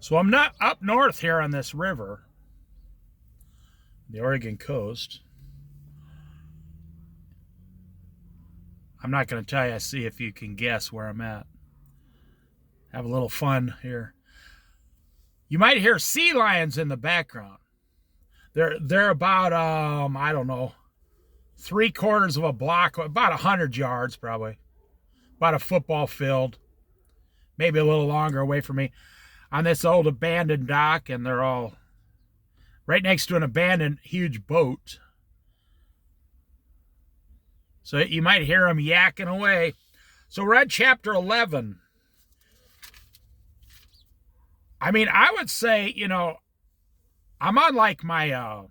So I'm not up north here on this river, the Oregon coast. I'm not going to tell you, see if you can guess where I'm at. Have a little fun here. You might hear sea lions in the background. They're about, I don't know, 3/4 of a block, about 100 yards probably. About a football field, maybe a little longer away from me, on this old abandoned dock, and they're all right next to an abandoned huge boat. So you might hear them yakking away. So we're at chapter 11. I mean, I would say, I'm on like my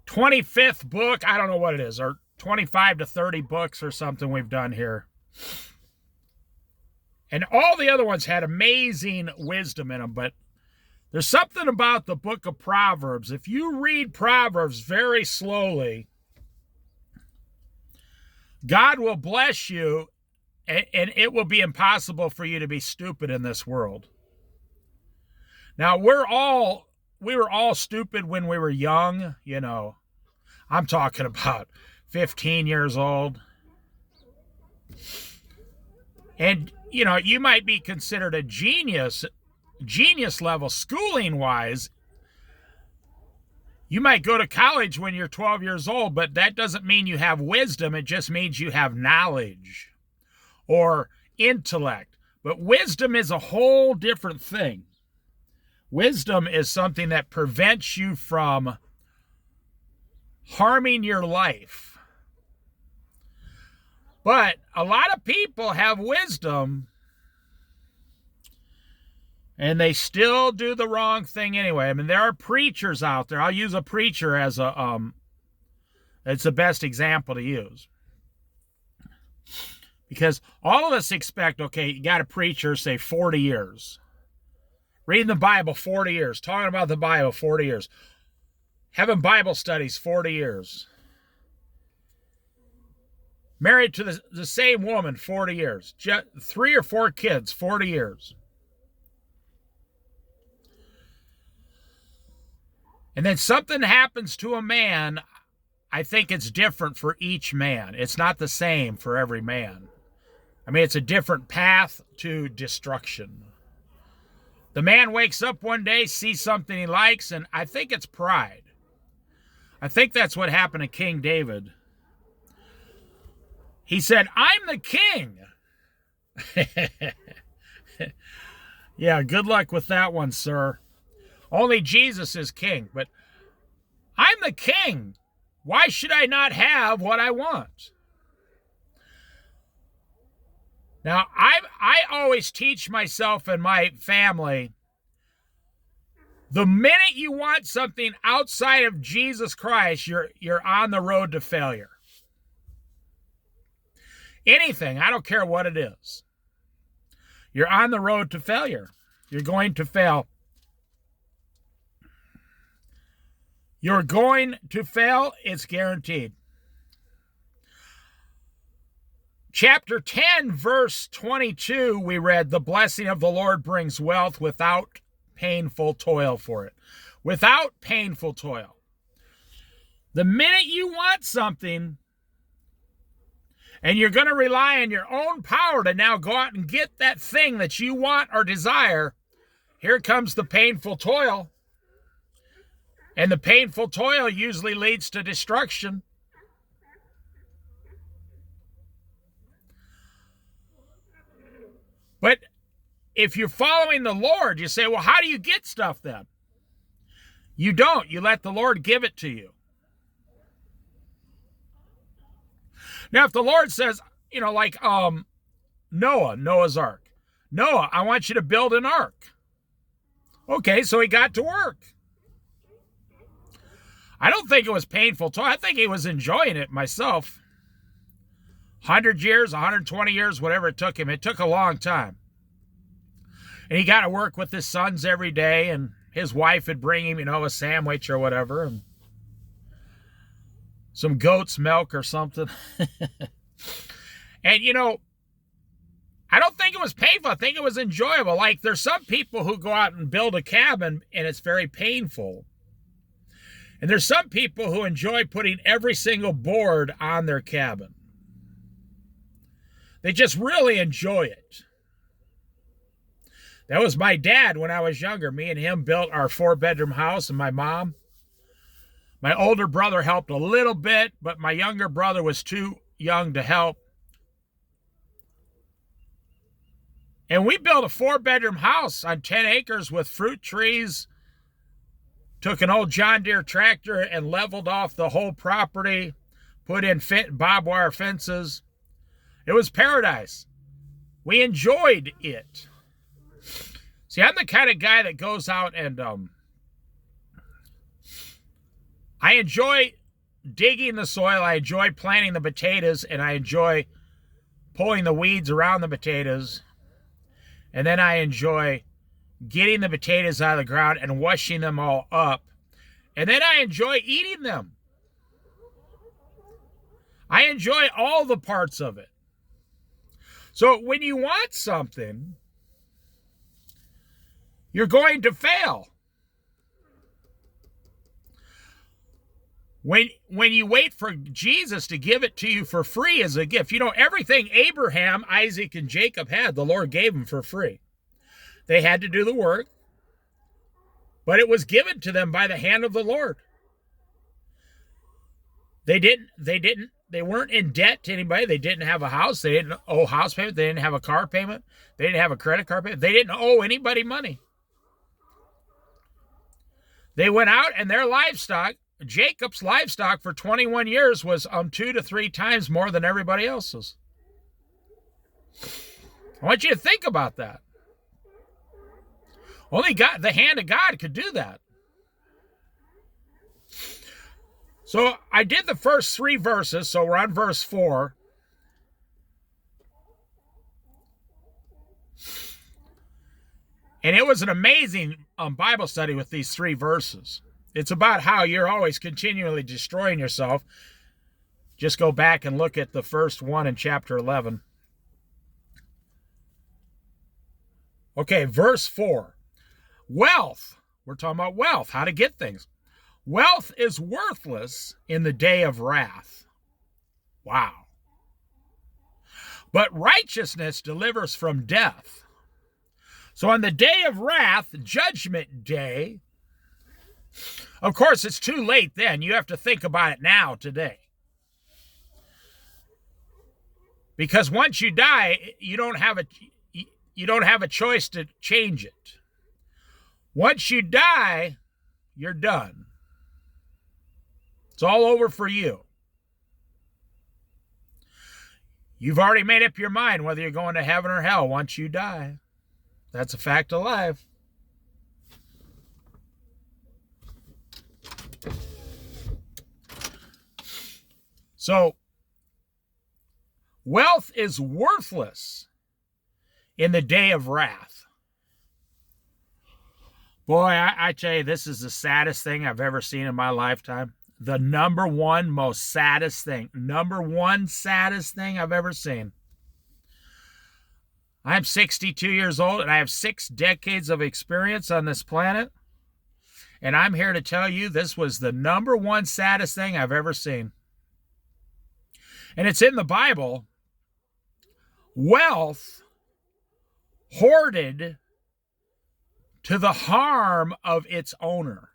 25th book. I don't know what it is, or 25 to 30 books or something we've done here. And all the other ones had amazing wisdom in them, but there's something about the book of Proverbs. If you read Proverbs very slowly, God will bless you, and it will be impossible for you to be stupid in this world. Now, we were all stupid when we were young, I'm talking about 15 years old. And, you might be considered a genius level, schooling-wise. You might go to college when you're 12 years old, but that doesn't mean you have wisdom. It just means you have knowledge or intellect. But wisdom is a whole different thing. Wisdom is something that prevents you from harming your life. But a lot of people have wisdom and they still do the wrong thing anyway. I mean, there are preachers out there. I'll use a preacher as it's the best example to use. Because all of us expect, okay, you got a preacher, say 40 years. Reading the Bible 40 years. Talking about the Bible 40 years. Having Bible studies 40 years. Married to the same woman 40 years. 3 or 4 kids 40 years. And then something happens to a man. I think it's different for each man. It's not the same for every man. I mean, it's a different path to destruction. The man wakes up one day, sees something he likes, and I think it's pride. I think that's what happened to King David. He said, I'm the king. Yeah, good luck with that one, sir. Only Jesus is king, but I'm the king. Why should I not have what I want? Now, I always teach myself and my family, the minute you want something outside of Jesus Christ, you're on the road to failure. Anything, I don't care what it is. You're on the road to failure. You're going to fail. You're going to fail, it's guaranteed. Chapter 10, verse 22, we read, the blessing of the Lord brings wealth without painful toil for it. Without painful toil. The minute you want something, and you're going to rely on your own power to now go out and get that thing that you want or desire, here comes the painful toil. And the painful toil usually leads to destruction. But if you're following the Lord, you say, well, how do you get stuff then? You don't. You let the Lord give it to you. Now, if the Lord says, like Noah's ark. Noah, I want you to build an ark. Okay, so he got to work. I don't think it was painful. I think he was enjoying it myself. 100 years, 120 years, whatever it took him. It took a long time. And he got to work with his sons every day, and his wife would bring him, a sandwich or whatever, and some goat's milk or something. And, I don't think it was painful. I think it was enjoyable. Like, there's some people who go out and build a cabin and it's very painful. And there's some people who enjoy putting every single board on their cabin. They just really enjoy it. That was my dad when I was younger. Me and him built our 4-bedroom house, and my mom. My older brother helped a little bit, but my younger brother was too young to help. And we built a 4-bedroom house on 10 acres with fruit trees. Took an old John Deere tractor and leveled off the whole property. Put in barbed wire fences. It was paradise. We enjoyed it. See, I'm the kind of guy that goes out and I enjoy digging the soil. I enjoy planting the potatoes, and I enjoy pulling the weeds around the potatoes. And then I enjoy getting the potatoes out of the ground and washing them all up. And then I enjoy eating them. I enjoy all the parts of it. So when you want something, you're going to fail. When you wait for Jesus to give it to you for free as a gift, you know, everything Abraham, Isaac, and Jacob had, the Lord gave them for free. They had to do the work, but it was given to them by the hand of the Lord. They weren't in debt to anybody. They didn't have a house. They didn't owe house payment. They didn't have a car payment. They didn't have a credit card payment. They didn't owe anybody money. They went out, and their livestock, Jacob's livestock for 21 years was 2 to 3 times more than everybody else's. I want you to think about that. Only God, the hand of God could do that. So I did the first 3 verses, so we're on verse 4. And it was an amazing Bible study with these 3 verses. It's about how you're always continually destroying yourself. Just go back and look at the first one in chapter 11. Okay, verse 4. Wealth. We're talking about wealth, how to get things. Wealth is worthless in the day of wrath. Wow. But righteousness delivers from death. So on the day of wrath, judgment day, of course, it's too late then. You have to think about it now, today. Because once you die, you don't have a choice to change it. Once you die, you're done. It's all over for you. You've already made up your mind whether you're going to heaven or hell once you die. That's a fact of life. So, wealth is worthless in the day of wrath. Boy, I tell you, this is the saddest thing I've ever seen in my lifetime. The number one most saddest thing. Number one saddest thing I've ever seen. I'm 62 years old, and I have 6 decades of experience on this planet. And I'm here to tell you this was the number one saddest thing I've ever seen. And it's in the Bible. Wealth hoarded to the harm of its owner.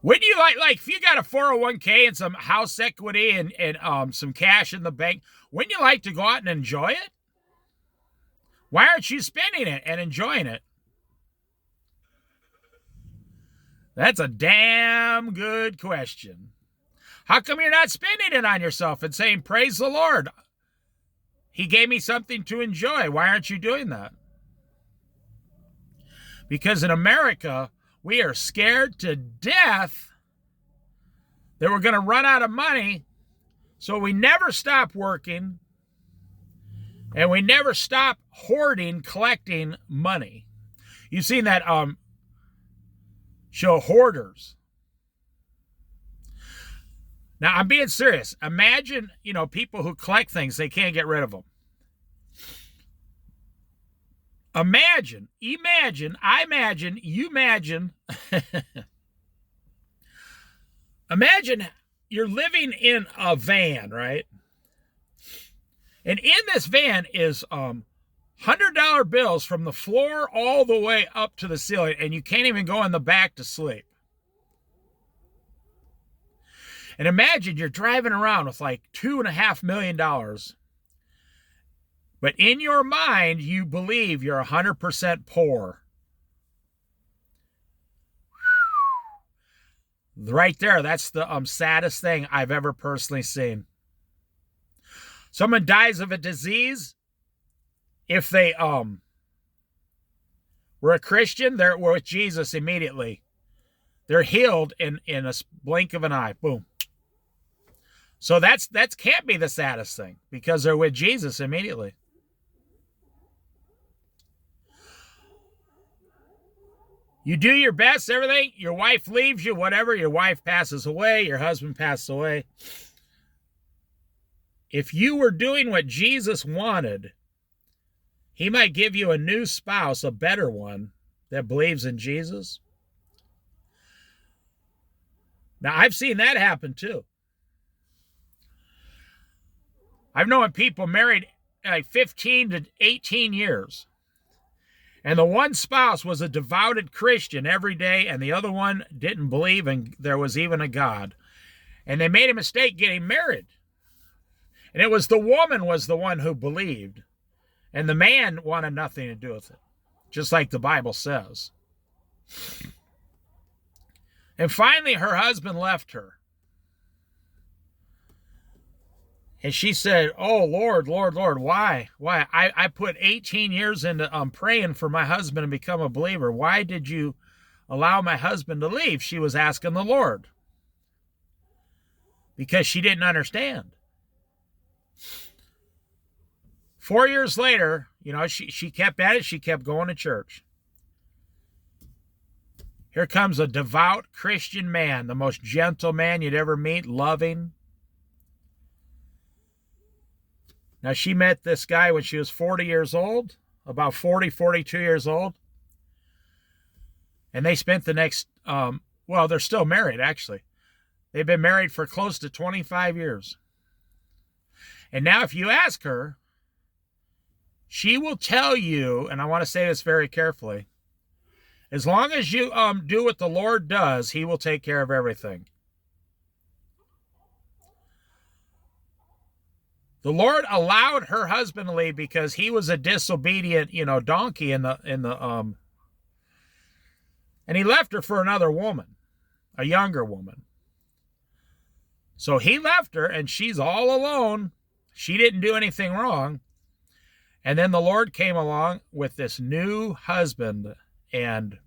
Wouldn't you like if you got a 401k and some house equity and some cash in the bank, wouldn't you like to go out and enjoy it? Why aren't you spending it and enjoying it? That's a damn good question. How come you're not spending it on yourself and saying, praise the Lord, He gave me something to enjoy? Why aren't you doing that? Because in America, we are scared to death that we're going to run out of money, so we never stop working and we never stop hoarding, collecting money. You've seen that show Hoarders. Now, I'm being serious. Imagine, people who collect things, they can't get rid of them. Imagine, imagine you're living in a van, right? And in this van is $100 bills from the floor all the way up to the ceiling, and you can't even go in the back to sleep. And imagine you're driving around with like $2.5 million. But in your mind, you believe you're 100% poor. Right there, that's the saddest thing I've ever personally seen. Someone dies of a disease. If they were a Christian, they're with Jesus immediately. They're healed in a blink of an eye. Boom. So that can't be the saddest thing, because they're with Jesus immediately. You do your best, everything. Your wife leaves you, whatever. Your wife passes away. Your husband passes away. If you were doing what Jesus wanted, he might give you a new spouse, a better one, that believes in Jesus. Now, I've seen that happen too. I've known people married like 15 to 18 years. And the one spouse was a devoted Christian every day, and the other one didn't believe there was even a God. And they made a mistake getting married. And it was the woman was the one who believed, and the man wanted nothing to do with it, just like the Bible says. And finally, her husband left her. And she said, "Oh, Lord, Lord, Lord, why? Why? I put 18 years into praying for my husband to become a believer. Why did you allow my husband to leave?" She was asking the Lord, because she didn't understand. 4 years later, she kept at it. She kept going to church. Here comes a devout Christian man, the most gentle man you'd ever meet, loving. Now, she met this guy when she was 40 years old, about 40, 42 years old. And they spent the next, they're still married, actually. They've been married for close to 25 years. And now if you ask her, she will tell you, and I want to say this very carefully, as long as you do what the Lord does, he will take care of everything. The Lord allowed her husband to leave because he was a disobedient, donkey and he left her for another woman, a younger woman. So he left her, and she's all alone. She didn't do anything wrong. And then the Lord came along with this new husband, and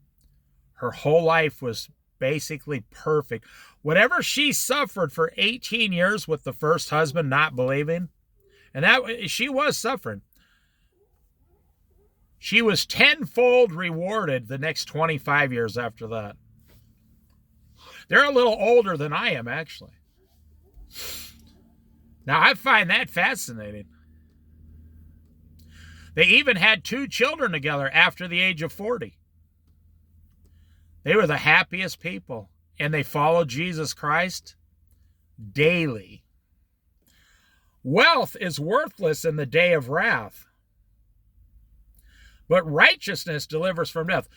her whole life was basically perfect. Whatever she suffered for 18 years with the first husband not believing, and that she was suffering, she was tenfold rewarded the next 25 years after that. They're a little older than I am, actually. Now, I find that fascinating. They even had 2 children together after the age of 40. They were the happiest people, and they followed Jesus Christ daily. Wealth is worthless in the day of wrath, but righteousness delivers from death.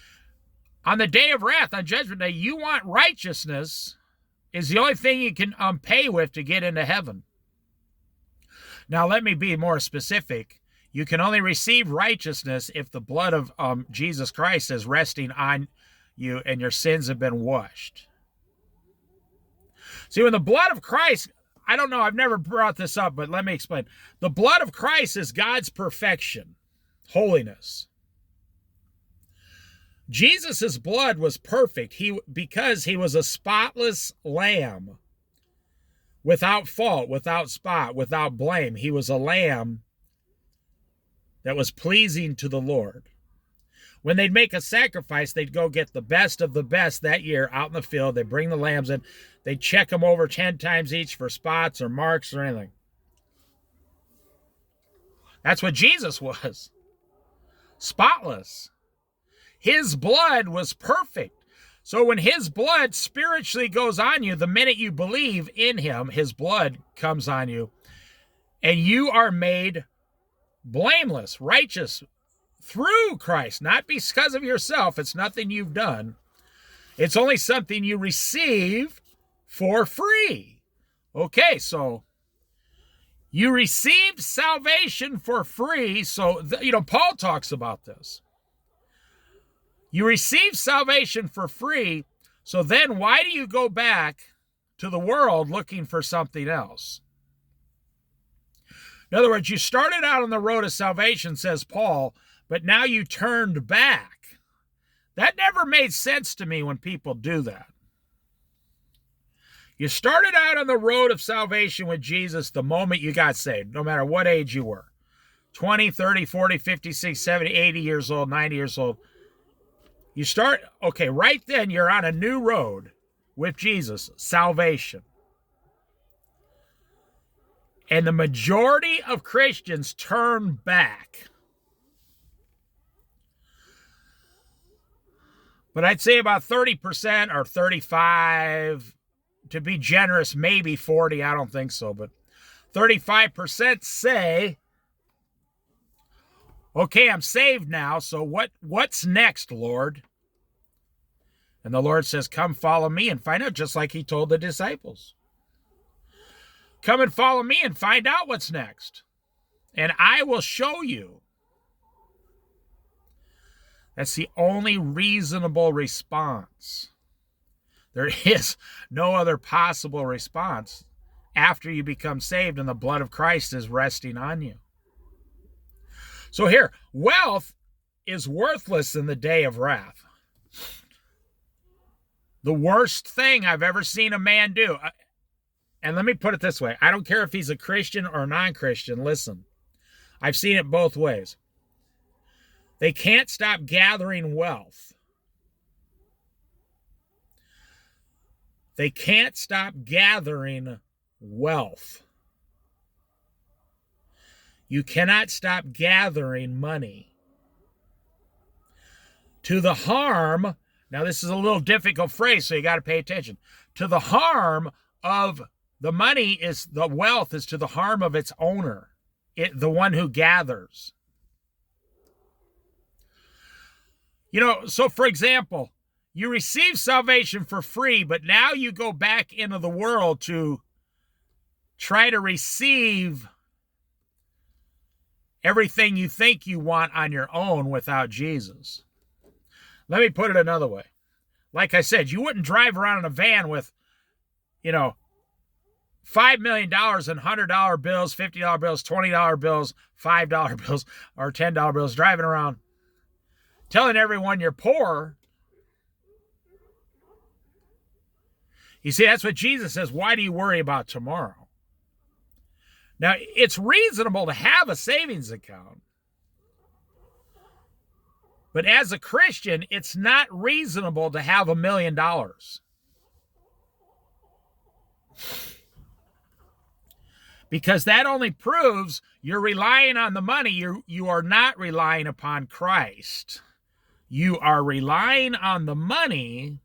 On the day of wrath, on Judgment Day, you want righteousness is the only thing you can pay with to get into heaven. Now, let me be more specific. You can only receive righteousness if the blood of Jesus Christ is resting on you and your sins have been washed. See, when the blood of Christ, I don't know, I've never brought this up, but let me explain. The blood of Christ is God's perfection, holiness. Jesus' blood was perfect because he was a spotless lamb, without fault, without spot, without blame. He was a lamb that was pleasing to the Lord. When they'd make a sacrifice, they'd go get the best of the best that year out in the field. They'd bring the lambs in. They'd check them over 10 times each for spots or marks or anything. That's what Jesus was. Spotless. His blood was perfect. So when his blood spiritually goes on you, the minute you believe in him, his blood comes on you, and you are made blameless, righteous through Christ, not because of yourself. It's nothing you've done. It's only something you receive for free. Okay, so you received salvation for free. So, Paul talks about this. You receive salvation for free. So then why do you go back to the world looking for something else? In other words, you started out on the road of salvation, says Paul, but now you turned back. That never made sense to me when people do that. You started out on the road of salvation with Jesus the moment you got saved, no matter what age you were. 20, 30, 40, 50, 60, 70, 80 years old, 90 years old. You start, okay, right then you're on a new road with Jesus, salvation. And the majority of Christians turn back. But I'd say about 30% or 35%, to be generous, maybe 40%, I don't think so, but 35% say, okay, I'm saved now, so what's next, Lord? And the Lord says, come follow me and find out, just like he told the disciples. Come and follow me and find out what's next, and I will show you. That's the only reasonable response. There is no other possible response after you become saved and the blood of Christ is resting on you. So here, wealth is worthless in the day of wrath. The worst thing I've ever seen a man do, and let me put it this way, I don't care if he's a Christian or a non-Christian, listen, I've seen it both ways. They can't stop gathering wealth. They can't stop gathering wealth. You cannot stop gathering money. To the harm, now this is a little difficult phrase, so you got to pay attention. To the harm of the money is, the wealth is to the harm of its owner, the one who gathers. So for example, you receive salvation for free, but now you go back into the world to try to receive everything you think you want on your own without Jesus. Let me put it another way. Like I said, you wouldn't drive around in a van with, $5 million in $100 bills, $50 bills, $20 bills, $5 bills, or $10 bills, driving around telling everyone you're poor. You see, that's what Jesus says. Why do you worry about tomorrow? Now, it's reasonable to have a savings account. But as a Christian, it's not reasonable to have $1 million. Because that only proves you're relying on the money. You are not relying upon Christ. You are relying on the money.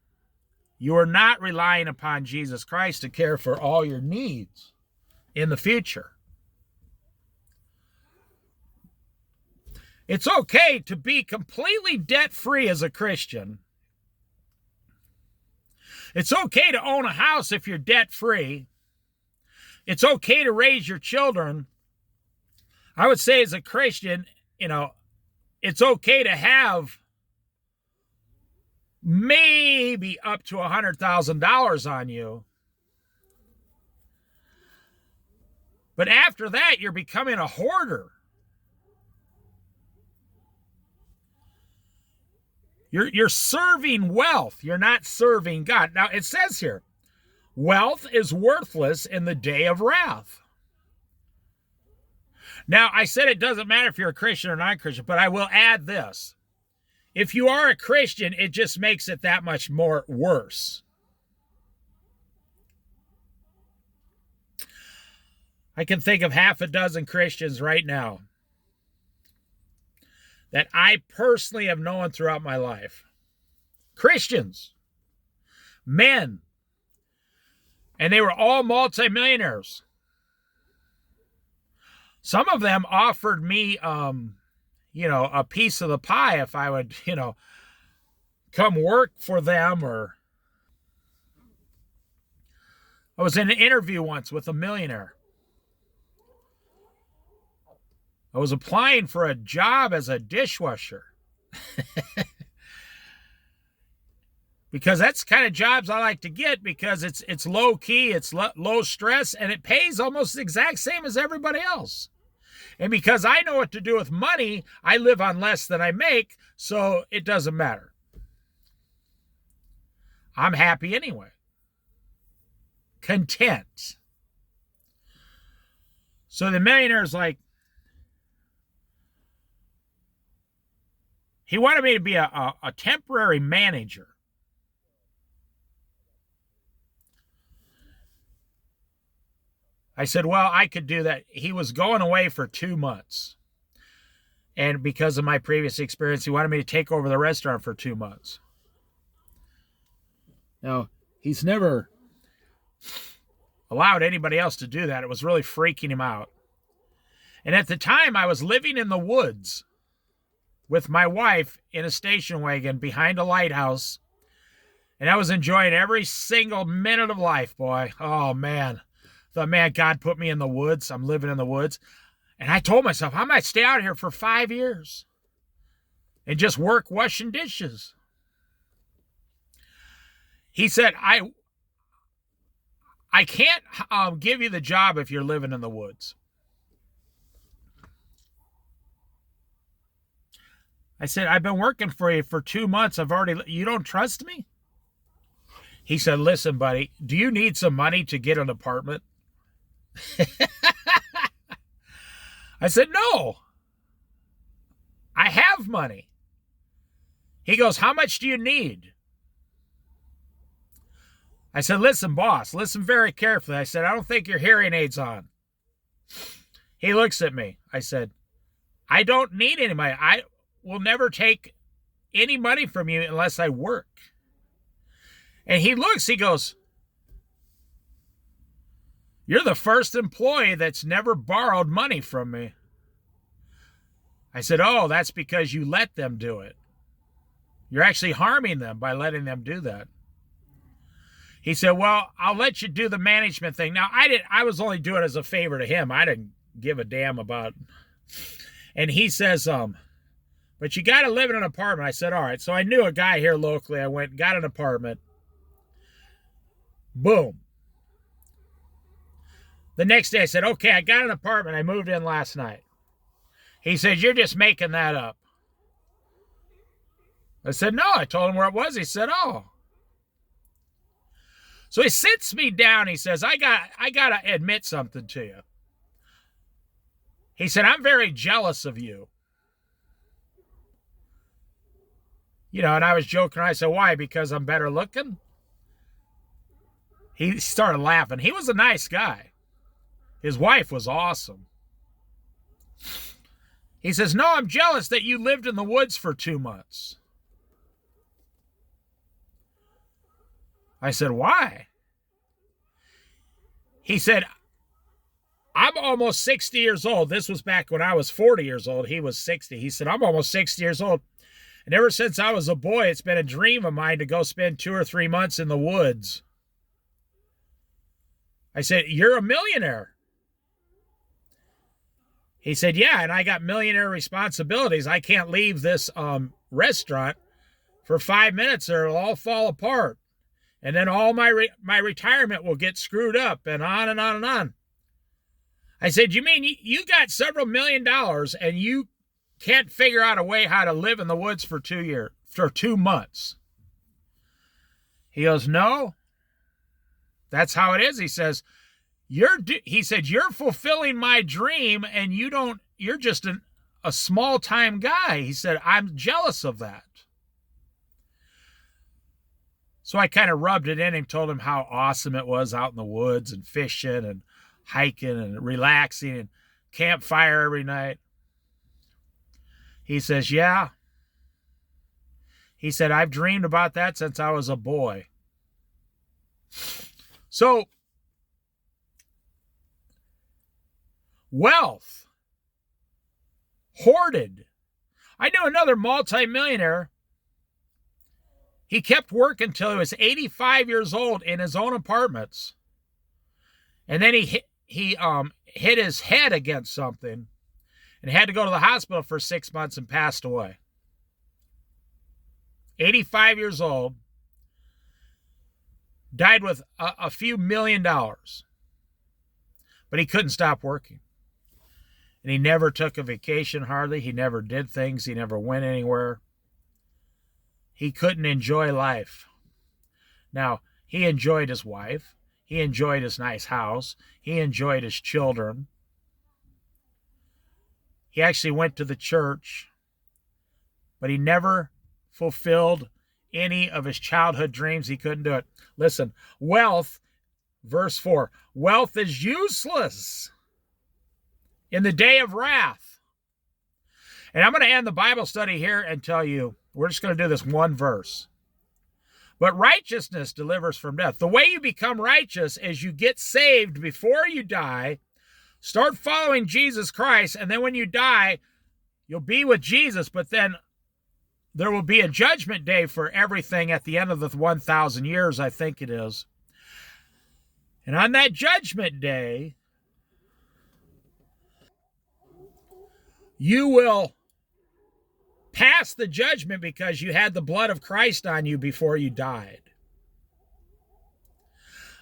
You are not relying upon Jesus Christ to care for all your needs in the future. It's okay to be completely debt-free as a Christian. It's okay to own a house if you're debt-free. It's okay to raise your children. I would say as a Christian, it's okay to have maybe up to $100,000 on you. But after that, you're becoming a hoarder. You're serving wealth. You're not serving God. Now, it says here, wealth is worthless in the day of wrath. Now, I said it doesn't matter if you're a Christian or non-Christian, but I will add this. if you are a Christian, it just makes it that much more worse. I can think of half a dozen Christians right now that I personally have known throughout my life. Christians, men, and they were all multimillionaires. Some of them offered me, a piece of the pie if I would, come work for them. Or I was in an interview once with a millionaire. I was applying for a job as a dishwasher. Because that's the kind of jobs I like to get, because it's low key, it's low stress, and it pays almost the exact same as everybody else. And because I know what to do with money, I live on less than I make, so it doesn't matter. I'm happy anyway. Content. So the millionaire's like, he wanted me to be a temporary manager. I said, well, I could do that. He was going away for 2 months. And because of my previous experience, he wanted me to take over the restaurant for 2 months. Now, he's never allowed anybody else to do that. It was really freaking him out. And at the time, I was living in the woods with my wife in a station wagon behind a lighthouse. And I was enjoying every single minute of life, boy. Oh, man. Thought, man, God put me in the woods. I'm living in the woods. And I told myself, I might stay out here for 5 years and just work washing dishes. He said, I can't give you the job if you're living in the woods. I said, I've been working for you for 2 months. You don't trust me? He said, listen, buddy, do you need some money to get an apartment? I said, no, I have money. He goes, how much do you need? I said, listen, boss, listen very carefully. I said, I don't think your hearing aid's on. He looks at me. I said, I don't need any money. I will never take any money from you unless I work. And he looks, he goes, you're the first employee that's never borrowed money from me. I said, oh, that's because you let them do it. You're actually harming them by letting them do that. He said, well, I'll let you do the management thing. Now, I was only doing it as a favor to him. I didn't give a damn about. And he says, but you got to live in an apartment. I said, all right. So I knew a guy here locally. I went and got an apartment. Boom. The next day I said, okay, I got an apartment. I moved in last night. He said, you're just making that up. I said, no. I told him where it was. He said, oh. So he sits me down. He says, I got to admit something to you. He said, I'm very jealous of you. And I was joking. I said, why? Because I'm better looking? He started laughing. He was a nice guy. His wife was awesome. He says, no, I'm jealous that you lived in the woods for 2 months. I said, why? He said, I'm almost 60 years old. This was back when I was 40 years old. He was 60. He said, I'm almost 60 years old. And ever since I was a boy, it's been a dream of mine to go spend 2 or 3 months in the woods. I said, you're a millionaire. He said, yeah, and I got millionaire responsibilities. I can't leave this restaurant for 5 minutes or it'll all fall apart. And then all my retirement will get screwed up, and on and on and on. I said, you mean you got several $1 million and you can't figure out a way how to live in the woods for 2 months? He goes, no, that's how it is. He says, you're fulfilling my dream, and you're just a small-time guy. He said, I'm jealous of that. So I kind of rubbed it in and told him how awesome it was out in the woods and fishing and hiking and relaxing and campfire every night. He says, yeah. He said, I've dreamed about that since I was a boy. So, wealth, hoarded. I knew another multimillionaire. He kept working until he was 85 years old in his own apartments. And then he hit his head against something and had to go to the hospital for 6 months and passed away. 85 years old, died with a few $1 million. But he couldn't stop working. And he never took a vacation hardly. He never did things. He never went anywhere. He couldn't enjoy life. Now, he enjoyed his wife. He enjoyed his nice house. He enjoyed his children. He actually went to the church, but he never fulfilled any of his childhood dreams. He couldn't do it. Listen, wealth, verse 4, wealth is useless in the day of wrath. And I'm going to end the Bible study here and tell you, we're just going to do this one verse. But righteousness delivers from death. The way you become righteous is you get saved before you die, start following Jesus Christ, and then when you die, you'll be with Jesus, but then there will be a judgment day for everything at the end of the 1,000 years, I think it is. And on that judgment day, you will pass the judgment because you had the blood of Christ on you before you died.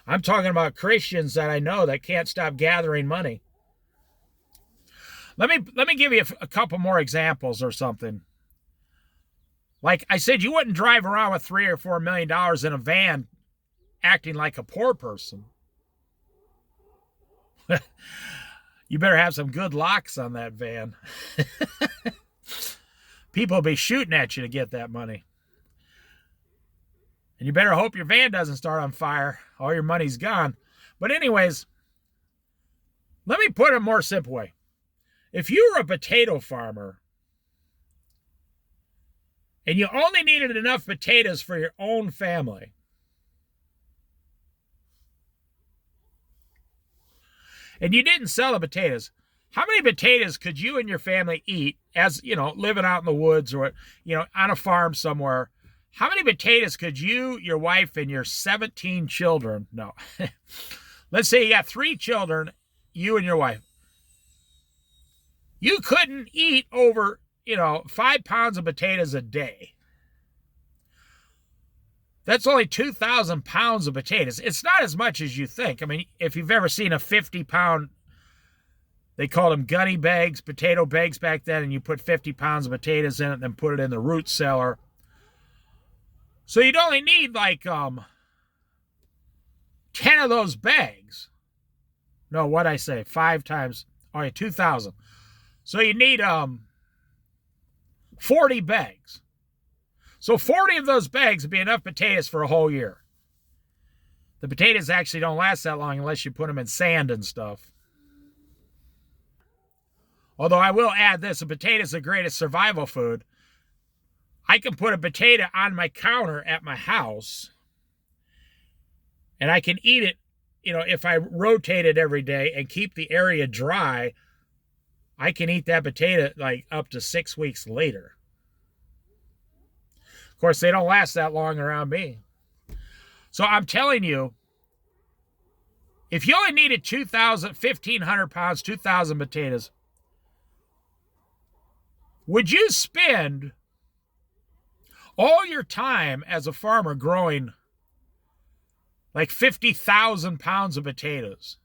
I'm talking about Christians that I know that can't stop gathering money. Let me give you a couple more examples or something. Like I said, you wouldn't drive around with $3 or $4 million in a van acting like a poor person. You better have some good locks on that van. People will be shooting at you to get that money. And you better hope your van doesn't start on fire. All your money's gone. But anyways, let me put it a more simple way. If you were a potato farmer and you only needed enough potatoes for your own family, and you didn't sell the potatoes, how many potatoes could you and your family eat as, living out in the woods or, on a farm somewhere? How many potatoes could you, your wife, and your 17 children, no, let's say you got 3 children, you and your wife. You couldn't eat over, 5 pounds of potatoes a day. That's only 2,000 pounds of potatoes. It's not as much as you think. I mean, if you've ever seen a 50-pound, they called them gunny bags, potato bags back then, and you put 50 pounds of potatoes in it and then put it in the root cellar. So you'd only need like 10 of those bags. No, what'd I say? 5 times, 2,000. So you need 40 bags. So 40 of those bags would be enough potatoes for a whole year. The potatoes actually don't last that long unless you put them in sand and stuff. Although I will add this, a potato is the greatest survival food. I can put a potato on my counter at my house, and I can eat it, if I rotate it every day and keep the area dry, I can eat that potato like up to 6 weeks later. Of course, they don't last that long around me. So I'm telling you, if you only needed 1,500 pounds, 2,000 potatoes, would you spend all your time as a farmer growing like 50,000 pounds of potatoes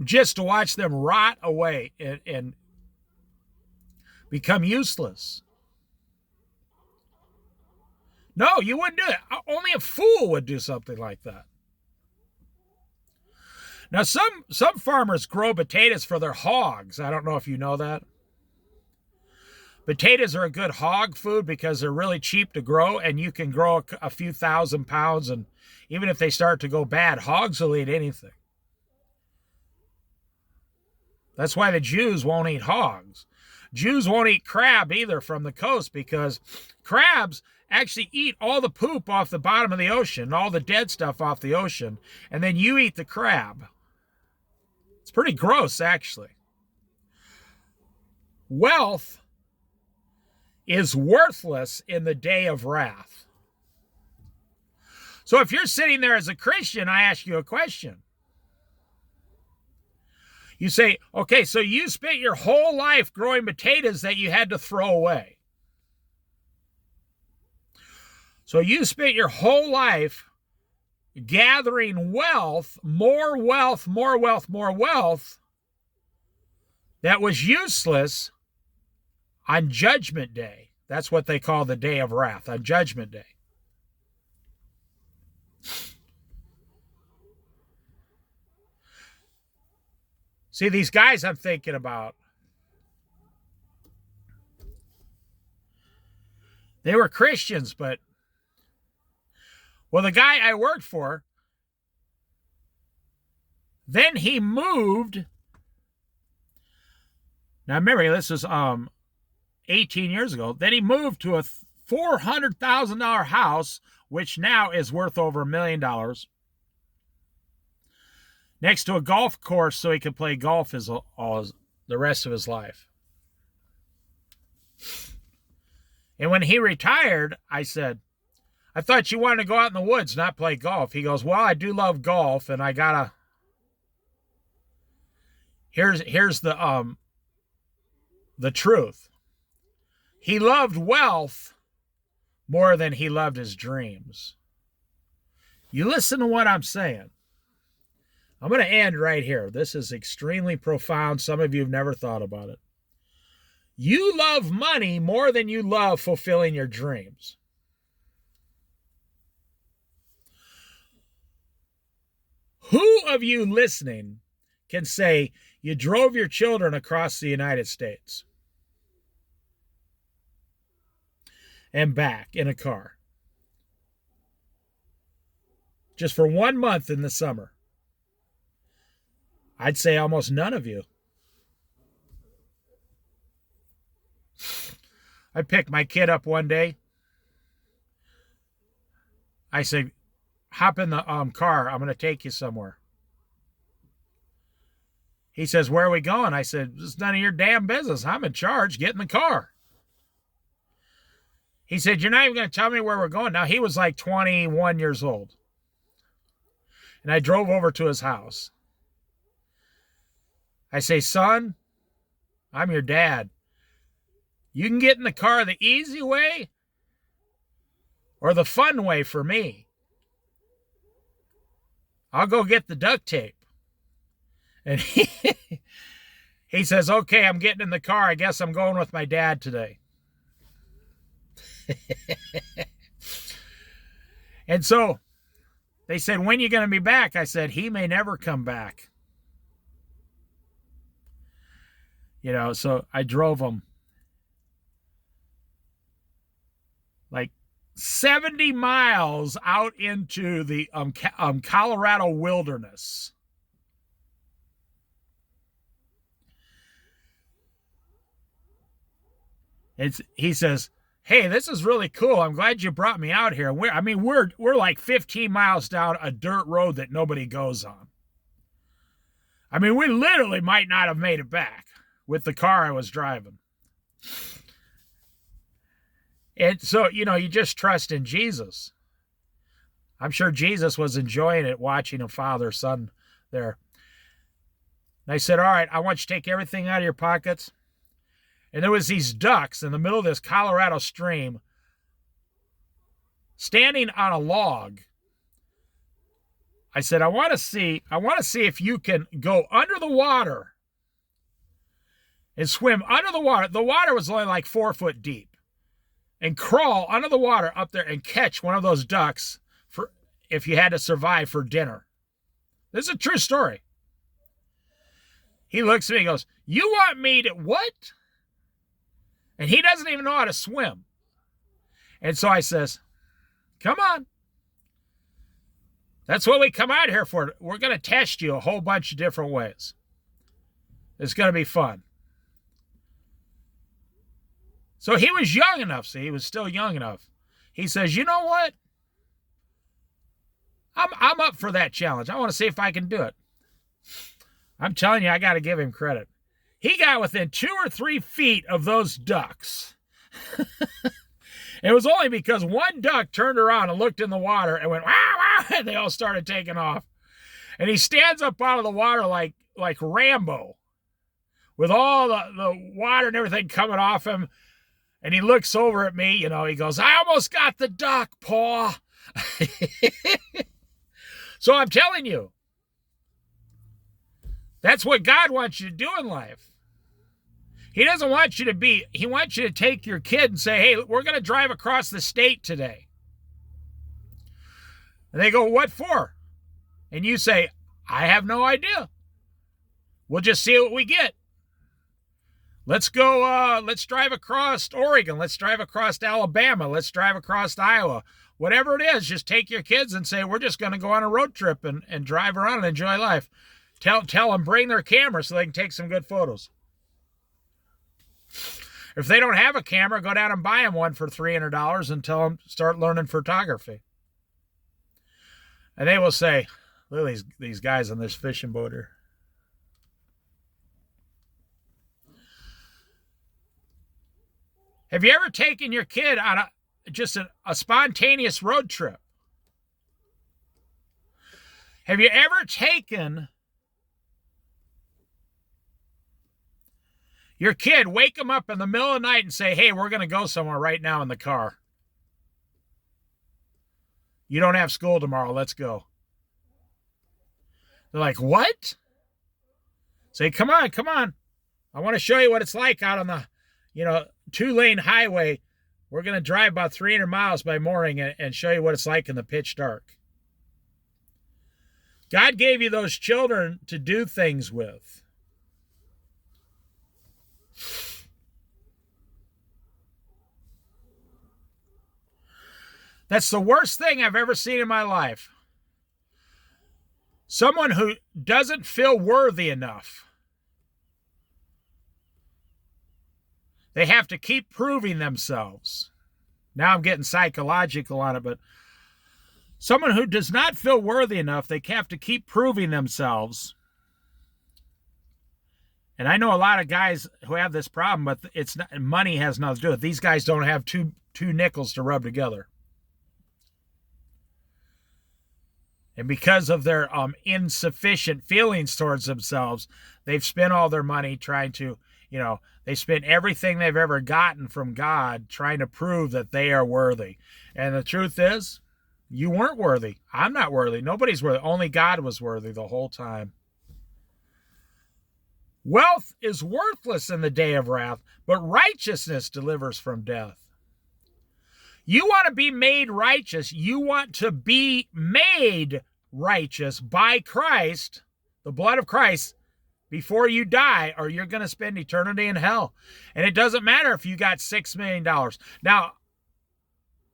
just to watch them rot away and become useless? No, you wouldn't do it. Only a fool would do something like that. Now, some farmers grow potatoes for their hogs. I don't know if you know that. Potatoes are a good hog food because they're really cheap to grow, and you can grow a few thousand pounds, and even if they start to go bad, hogs will eat anything. That's why the Jews won't eat hogs. Jews won't eat crab either from the coast, because crabs actually eat all the poop off the bottom of the ocean, all the dead stuff off the ocean, and then you eat the crab. It's pretty gross, actually. Wealth is worthless in the day of wrath. So if you're sitting there as a Christian, I ask you a question. You say, okay, so you spent your whole life growing potatoes that you had to throw away. So you spent your whole life gathering wealth, more wealth, more wealth, more wealth, that was useless on Judgment Day. That's what they call the day of wrath, on Judgment Day. See, these guys I'm thinking about, they were Christians, but, well, the guy I worked for, then he moved. Now, remember, this was 18 years ago. Then he moved to a $400,000 house, which now is worth over $1 million, next to a golf course so he could play golf the rest of his life. And when he retired, I said, I thought you wanted to go out in the woods, not play golf. He goes, well, I do love golf, and I gotta. Here's the truth. He loved wealth more than he loved his dreams. You listen to what I'm saying. I'm going to end right here. This is extremely profound. Some of you have never thought about it. You love money more than you love fulfilling your dreams. Who of you listening can say you drove your children across the United States and back in a car just for 1 month in the summer? I'd say almost none of you. I picked my kid up one day. I said, hop in the car. I'm going to take you somewhere. He says, where are we going? I said, it's none of your damn business. I'm in charge. Get in the car. He said, you're not even going to tell me where we're going. Now, he was like 21 years old. And I drove over to his house. I say, son, I'm your dad. You can get in the car the easy way or the fun way for me. I'll go get the duct tape. And he says, okay, I'm getting in the car. I guess I'm going with my dad today. And so they said, when are you going to be back? I said, he may never come back. You know, so I drove him like 70 miles out into the Colorado wilderness. He says, hey, this is really cool. I'm glad you brought me out here. We're like 15 miles down a dirt road that nobody goes on. I mean, we literally might not have made it back with the car I was driving. And so, you know, you just trust in Jesus. I'm sure Jesus was enjoying it, watching a father-son there. And I said, all right, I want you to take everything out of your pockets. And there was these ducks in the middle of this Colorado stream standing on a log. I said, I want to see if you can go under the water and swim under the water. The water was only like 4 foot deep. And crawl under the water up there and catch one of those ducks for if you had to survive for dinner. This is a true story. He looks at me and goes, you want me to what? And he doesn't even know how to swim. And so I says, come on. That's what we come out here for. We're going to test you a whole bunch of different ways. It's going to be fun. So he was young enough. See, he was still young enough. He says, you know what? I'm up for that challenge. I want to see if I can do it. I'm telling you, I got to give him credit. He got within 2 or 3 feet of those ducks. It was only because one duck turned around and looked in the water and went, wow, wow, and they all started taking off. And he stands up out of the water like Rambo, with all the water and everything coming off him. And he looks over at me, he goes, I almost got the duck, Paw. So I'm telling you, that's what God wants you to do in life. He doesn't want you to he wants you to take your kid and say, hey, we're going to drive across the state today. And they go, what for? And you say, I have no idea. We'll just see what we get. Let's go, let's drive across Oregon. Let's drive across Alabama. Let's drive across Iowa. Whatever it is, just take your kids and say, we're just going to go on a road trip and drive around and enjoy life. Tell them, bring their camera so they can take some good photos. If they don't have a camera, go down and buy them one for $300 and tell them, start learning photography. And they will say, look at these guys on this fishing boat here. Have you ever taken your kid on just a spontaneous road trip? Have you ever taken your kid, wake them up in the middle of the night and say, hey, we're going to go somewhere right now in the car. You don't have school tomorrow. Let's go. They're like, what? Say, come on, come on. I want to show you what it's like out on the, 2-lane highway. We're going to drive about 300 miles by morning and show you what it's like in the pitch dark. God gave you those children to do things with. That's the worst thing I've ever seen in my life. Someone who doesn't feel worthy enough. They have to keep proving themselves. Now I'm getting psychological on it, but someone who does not feel worthy enough, they have to keep proving themselves. And I know a lot of guys who have this problem, but it's not, money has nothing to do with it. These guys don't have two nickels to rub together. And because of their insufficient feelings towards themselves, they've spent all their money trying to, they spent everything they've ever gotten from God trying to prove that they are worthy. And the truth is, you weren't worthy. I'm not worthy. Nobody's worthy. Only God was worthy the whole time. Wealth is worthless in the day of wrath, but righteousness delivers from death. You want to be made righteous. You want to be made righteous by Christ, the blood of Christ, before you die, or you're going to spend eternity in hell. And it doesn't matter if you got $6 million. Now,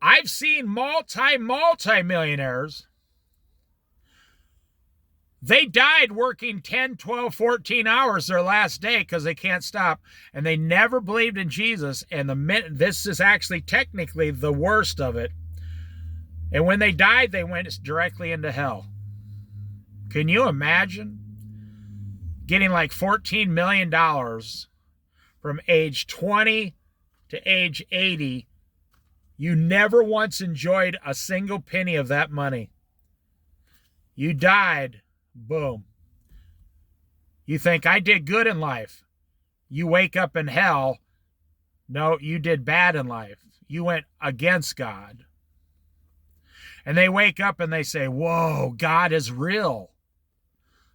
I've seen multi-millionaires. They died working 10, 12, 14 hours their last day because they can't stop. And they never believed in Jesus. And this is actually technically the worst of it. And when they died, they went directly into hell. Can you imagine getting like $14 million from age 20 to age 80? You never once enjoyed a single penny of that money. You died. Boom. You think, I did good in life. You wake up in hell. No, you did bad in life. You went against God. And they wake up and they say, whoa, God is real.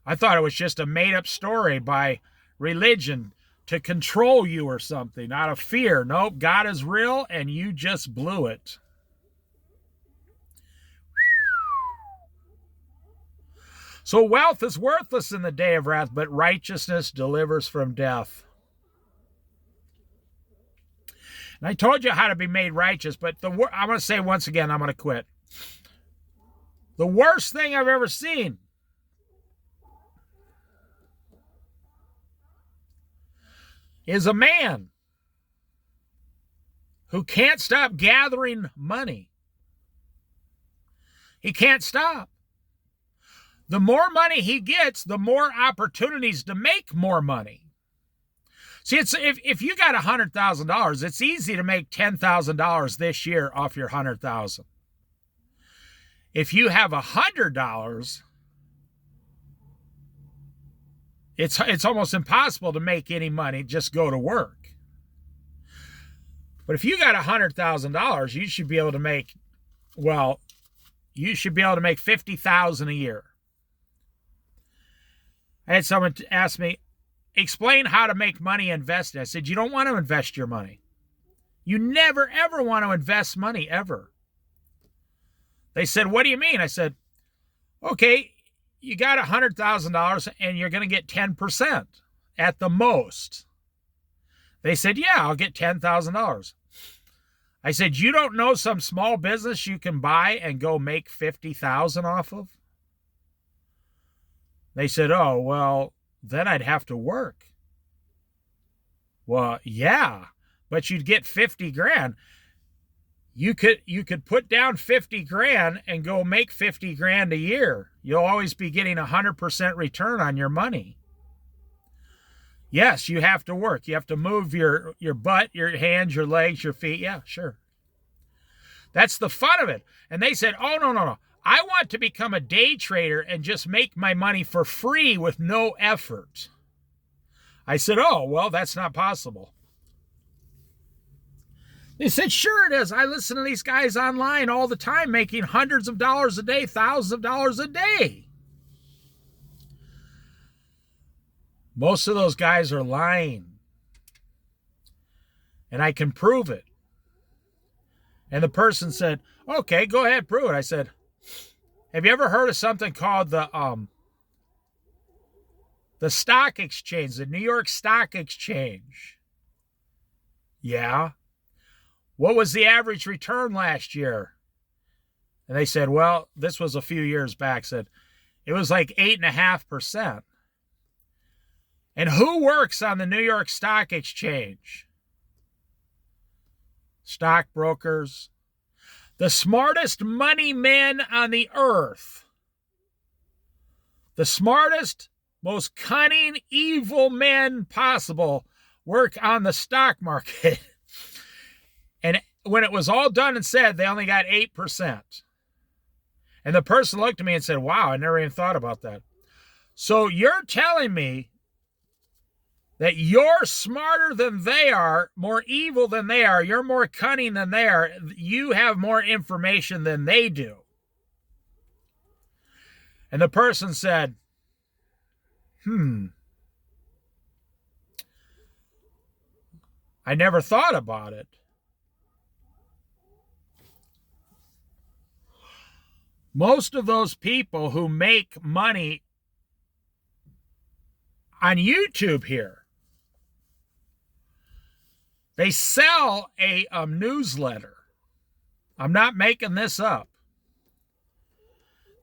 I thought it was just a made-up story by religion to control you or something out of fear. Nope, God is real and you just blew it. So wealth is worthless in the day of wrath, but righteousness delivers from death. And I told you how to be made righteous, but I'm going to say once again, I'm going to quit. The worst thing I've ever seen is a man who can't stop gathering money. He can't stop. The more money he gets, the more opportunities to make more money. See, if you got $100,000, it's easy to make $10,000 this year off your $100,000. If you have $100, it's almost impossible to make any money. Just go to work. But if you got $100,000, you should be able to make, well, you should be able to make $50,000 a year. I had someone ask me, explain how to make money invest. I said, you don't want to invest your money. You never, ever want to invest money, ever. They said, what do you mean? I said, okay, you got $100,000 and you're going to get 10% at the most. They said, yeah, I'll get $10,000. I said, you don't know some small business you can buy and go make $50,000 off of? They said, oh, well, then I'd have to work. Well, yeah, but you'd get 50 grand. You could put down 50 grand and go make 50 grand a year. You'll always be getting 100% return on your money. Yes, you have to work. You have to move your butt, your hands, your legs, your feet. Yeah, sure. That's the fun of it. And they said, oh, no. I want to become a day trader and just make my money for free with no effort. I said, oh, well, that's not possible. They said, sure it is. I listen to these guys online all the time making hundreds of dollars a day, thousands of dollars a day. Most of those guys are lying. And I can prove it. And the person said, okay, go ahead, prove it. I said, have you ever heard of something called the stock exchange, the New York Stock Exchange? Yeah. What was the average return last year? And they said, well, this was a few years back, said it was like 8.5%. And who works on the New York Stock Exchange? Stockbrokers. The smartest money men on the earth. The smartest, most cunning, evil men possible work on the stock market. And when it was all done and said, they only got 8%. And the person looked at me and said, wow, I never even thought about that. So you're telling me that you're smarter than they are, more evil than they are, you're more cunning than they are, you have more information than they do. And the person said, I never thought about it. Most of those people who make money on YouTube here, they sell a newsletter. I'm not making this up.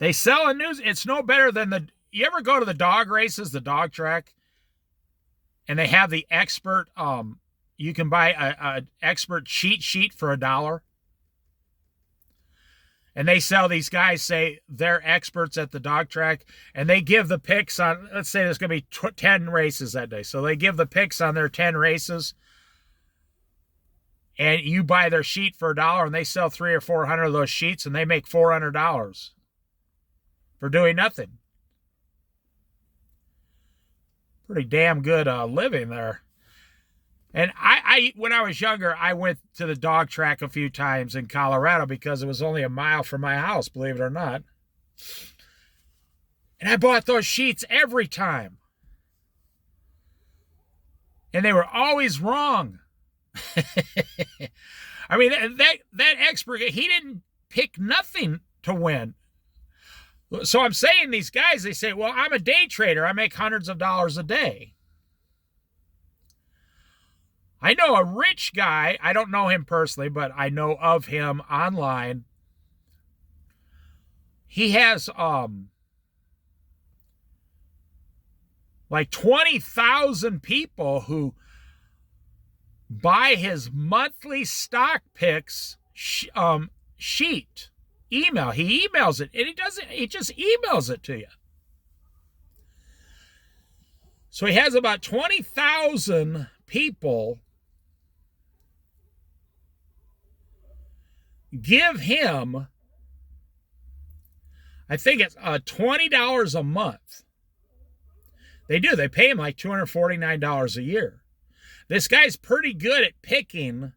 They sell a news. It's no better than you ever go to the dog races, the dog track, and they have the expert, you can buy a expert cheat sheet for $1. And they sell, these guys say they're experts at the dog track, and they give the picks on, let's say there's going to be 10 races that day. So they give the picks on their 10 races. And you buy their sheet for $1, and they sell 300 or 400 of those sheets, and they make $400 for doing nothing. Pretty damn good living there. And I, when I was younger, I went to the dog track a few times in Colorado because it was only a mile from my house, believe it or not. And I bought those sheets every time. And they were always wrong. I mean, that expert, he didn't pick nothing to win. So I'm saying these guys, they say, well, I'm a day trader. I make hundreds of dollars a day. I know a rich guy. I don't know him personally, but I know of him online. He has like 20,000 people who buy his monthly stock picks sheet email. He emails it, and he just emails it to you. So he has about 20,000 people give him, I think it's $20 a month. They do. They pay him like $249 a year. This guy's pretty good at picking.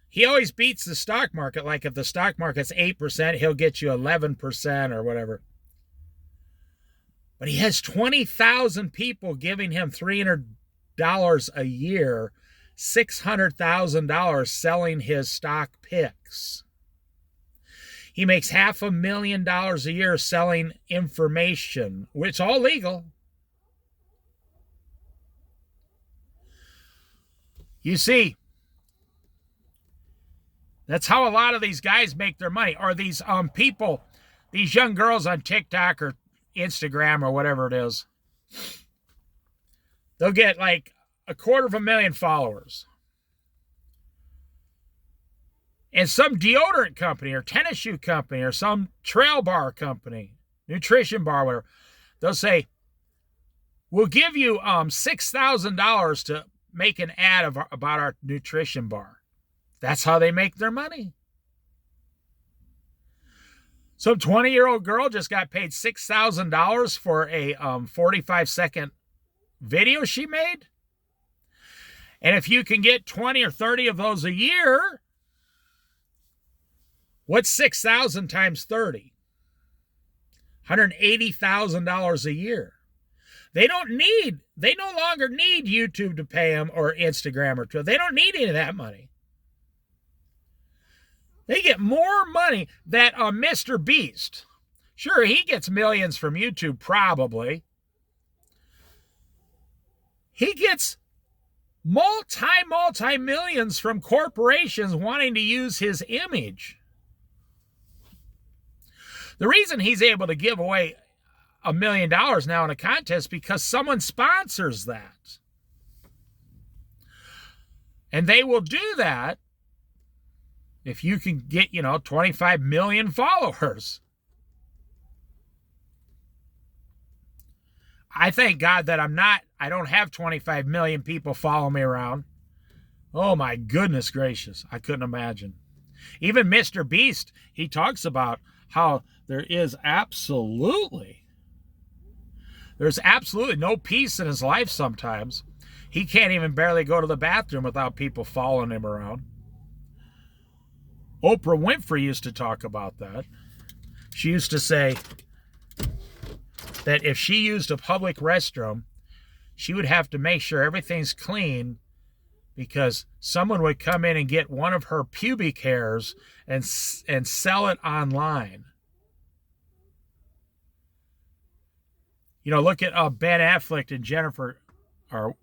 He always beats the stock market. Like if the stock market's 8%, he'll get you 11% or whatever. But he has 20,000 people giving him $300 a year, $600,000 selling his stock picks. He makes $500,000 a year selling information, which is all legal. You see, that's how a lot of these guys make their money. Or these people, these young girls on TikTok or Instagram or whatever it is, they'll get like 250,000 followers. And some deodorant company or tennis shoe company or some trail bar company, nutrition bar, whatever, they'll say, we'll give you $6,000 to make an ad about our nutrition bar. That's how they make their money. Some 20-year-old girl just got paid $6,000 for a 45-second video she made. And if you can get 20 or 30 of those a year, what's 6,000 times 30? $180,000 a year. They no longer need YouTube to pay them or Instagram or Twitter. They don't need any of that money. They get more money than Mr. Beast. Sure, he gets millions from YouTube, probably. He gets multi-millions from corporations wanting to use his image. The reason he's able to give away $1 million now in a contest because someone sponsors that. And they will do that if you can get, 25 million followers. I thank God that I don't have 25 million people follow me around. Oh my goodness gracious. I couldn't imagine. Even Mr. Beast, he talks about how there's absolutely no peace in his life sometimes. He can't even barely go to the bathroom without people following him around. Oprah Winfrey used to talk about that. She used to say that if she used a public restroom, she would have to make sure everything's clean because someone would come in and get one of her pubic hairs and sell it online. Look at Ben Affleck and Jennifer, or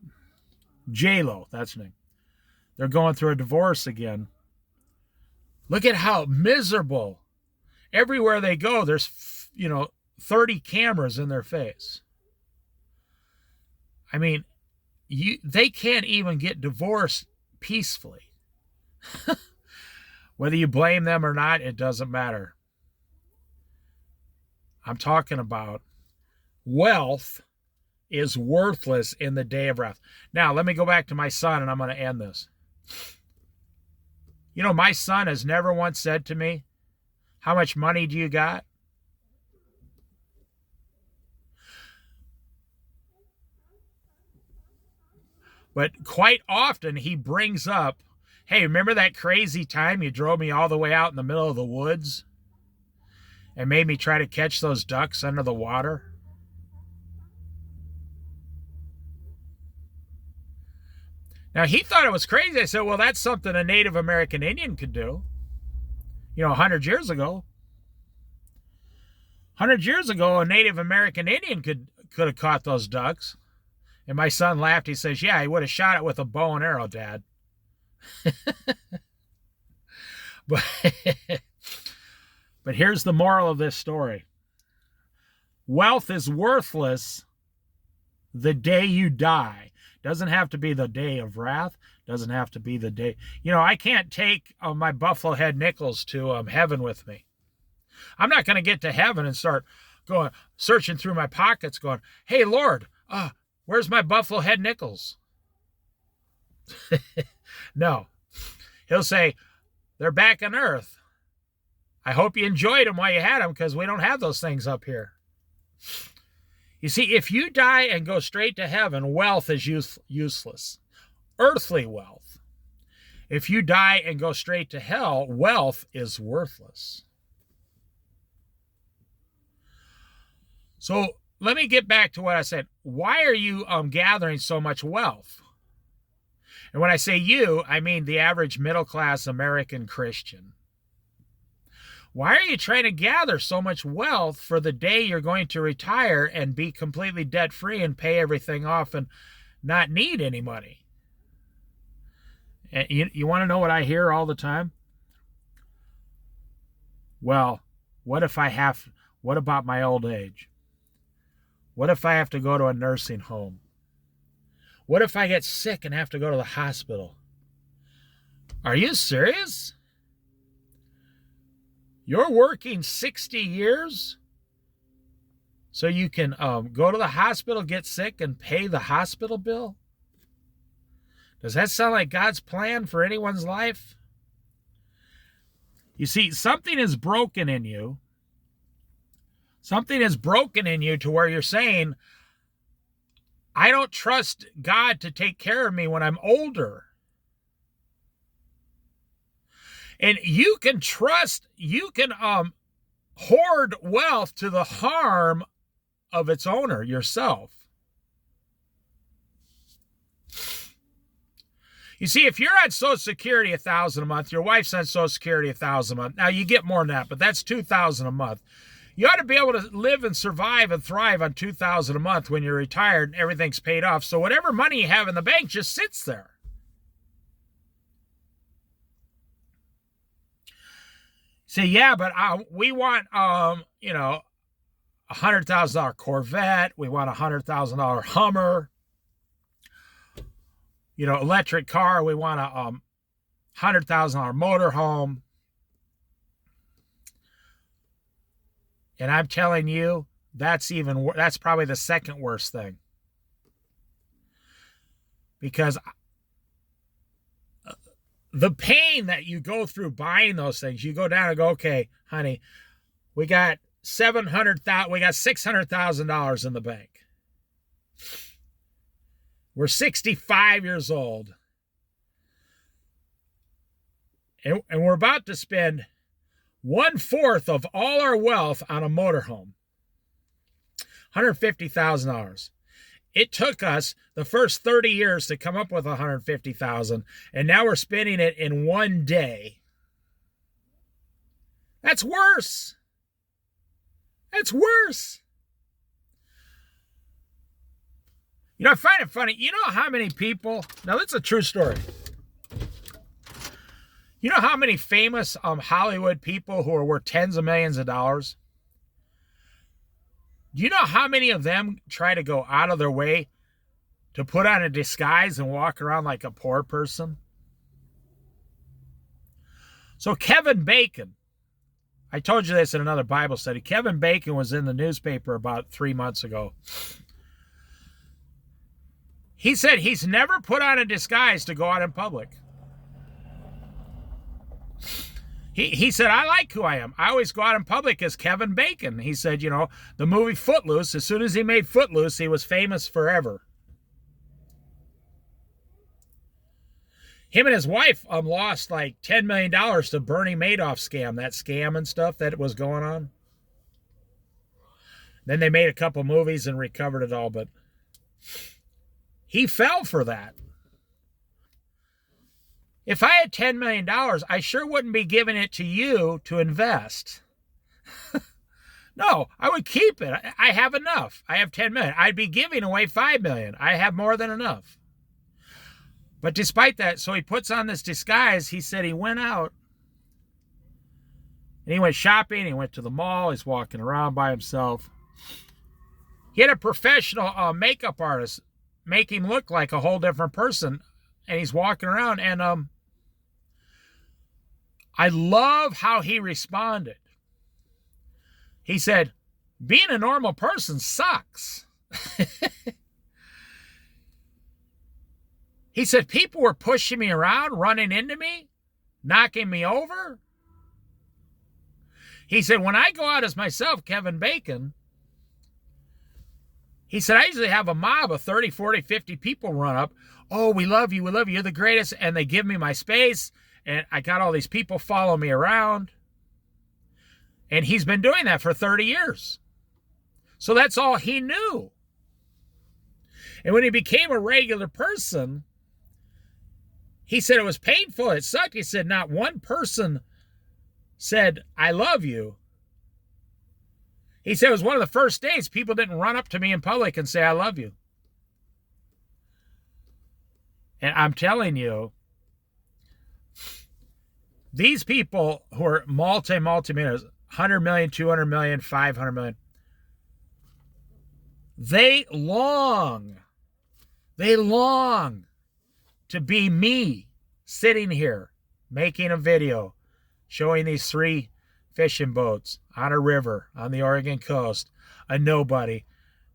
J-Lo, that's her name. They're going through a divorce again. Look at how miserable. Everywhere they go, there's, 30 cameras in their face. I mean, they can't even get divorced peacefully. Whether you blame them or not, it doesn't matter. I'm talking about wealth is worthless in the day of wrath. Now, let me go back to my son, and I'm going to end this. My son has never once said to me, how much money do you got? But quite often he brings up, hey, remember that crazy time you drove me all the way out in the middle of the woods and made me try to catch those ducks under the water? Now, he thought it was crazy. I said, well, that's something a Native American Indian could do. 100 years ago. 100 years ago, a Native American Indian could have caught those ducks. And my son laughed. He says, yeah, he would have shot it with a bow and arrow, Dad. But, but here's the moral of this story. Wealth is worthless the day you die. Doesn't have to be the day of wrath. Doesn't have to be the day. I can't take my buffalo head nickels to heaven with me. I'm not going to get to heaven and start searching through my pockets going, hey, Lord, where's my buffalo head nickels? No. He'll say, they're back on earth. I hope you enjoyed them while you had them, because we don't have those things up here. You see, if you die and go straight to heaven, wealth is useless. Earthly wealth. If you die and go straight to hell, wealth is worthless. So let me get back to what I said. Why are you gathering so much wealth? And when I say you, I mean the average middle-class American Christian. Why are you trying to gather so much wealth for the day you're going to retire and be completely debt-free and pay everything off and not need any money? And you want to know what I hear all the time? Well, what about my old age? What if I have to go to a nursing home? What if I get sick and have to go to the hospital? Are you serious? You're working 60 years so you can go to the hospital, get sick, and pay the hospital bill? Does that sound like God's plan for anyone's life? You see, something is broken in you. Something is broken in you to where you're saying, I don't trust God to take care of me when I'm older. And you can hoard wealth to the harm of its owner, yourself. You see, if you're on Social Security $1,000 a month, your wife's on Social Security $1,000 a month. Now you get more than that, but that's $2,000 a month. You ought to be able to live and survive and thrive on $2,000 a month when you're retired and everything's paid off. So whatever money you have in the bank just sits there. Say, yeah, but we want, $100,000 Corvette. We want $100,000 Hummer. Electric car. We want a $100,000 motorhome. And I'm telling you, that's probably the second worst thing. Because the pain that you go through buying those things, you go down and go, okay, honey, we got $600,000 in the bank. We're 65 years old. And we're about to spend 1/4 of all our wealth on a motorhome. $150,000. It took us the first 30 years to come up with $150,000, and now we're spending it in one day. That's worse. That's worse. I find it funny. You know how many people, now that's a true story. You know how many famous Hollywood people who are worth tens of millions of dollars? Do you know how many of them try to go out of their way to put on a disguise and walk around like a poor person? So Kevin Bacon, I told you this in another Bible study. Kevin Bacon was in the newspaper about 3 months ago. He said he's never put on a disguise to go out in public. He said, I like who I am. I always go out in public as Kevin Bacon. He said, the movie Footloose, as soon as he made Footloose, he was famous forever. Him and his wife lost like $10 million to Bernie Madoff scam, that scam and stuff that was going on. Then they made a couple movies and recovered it all, but he fell for that. If I had $10 million, I sure wouldn't be giving it to you to invest. No, I would keep it. I have enough. I have $10 million. I'd be giving away $5 million. I have more than enough. But despite that, so he puts on this disguise. He said he went out and he went shopping. He went to the mall. He's walking around by himself. He had a professional makeup artist make him look like a whole different person. And he's walking around. And I love how he responded. He said, being a normal person sucks. He said, people were pushing me around, running into me, knocking me over. He said, when I go out as myself, Kevin Bacon, he said, I usually have a mob of 30, 40, 50 people run up. Oh, we love you. We love you. You're the greatest. And they give me my space. And I got all these people follow me around. And he's been doing that for 30 years. So that's all he knew. And when he became a regular person, he said it was painful. It sucked. He said not one person said, I love you. He said it was one of the first days people didn't run up to me in public and say, I love you. And I'm telling you, these people who are multi-millionaires, 100 million, 200 million, 500 million, they long to be me sitting here making a video showing these 3 fishing boats on a river on the Oregon coast. A nobody.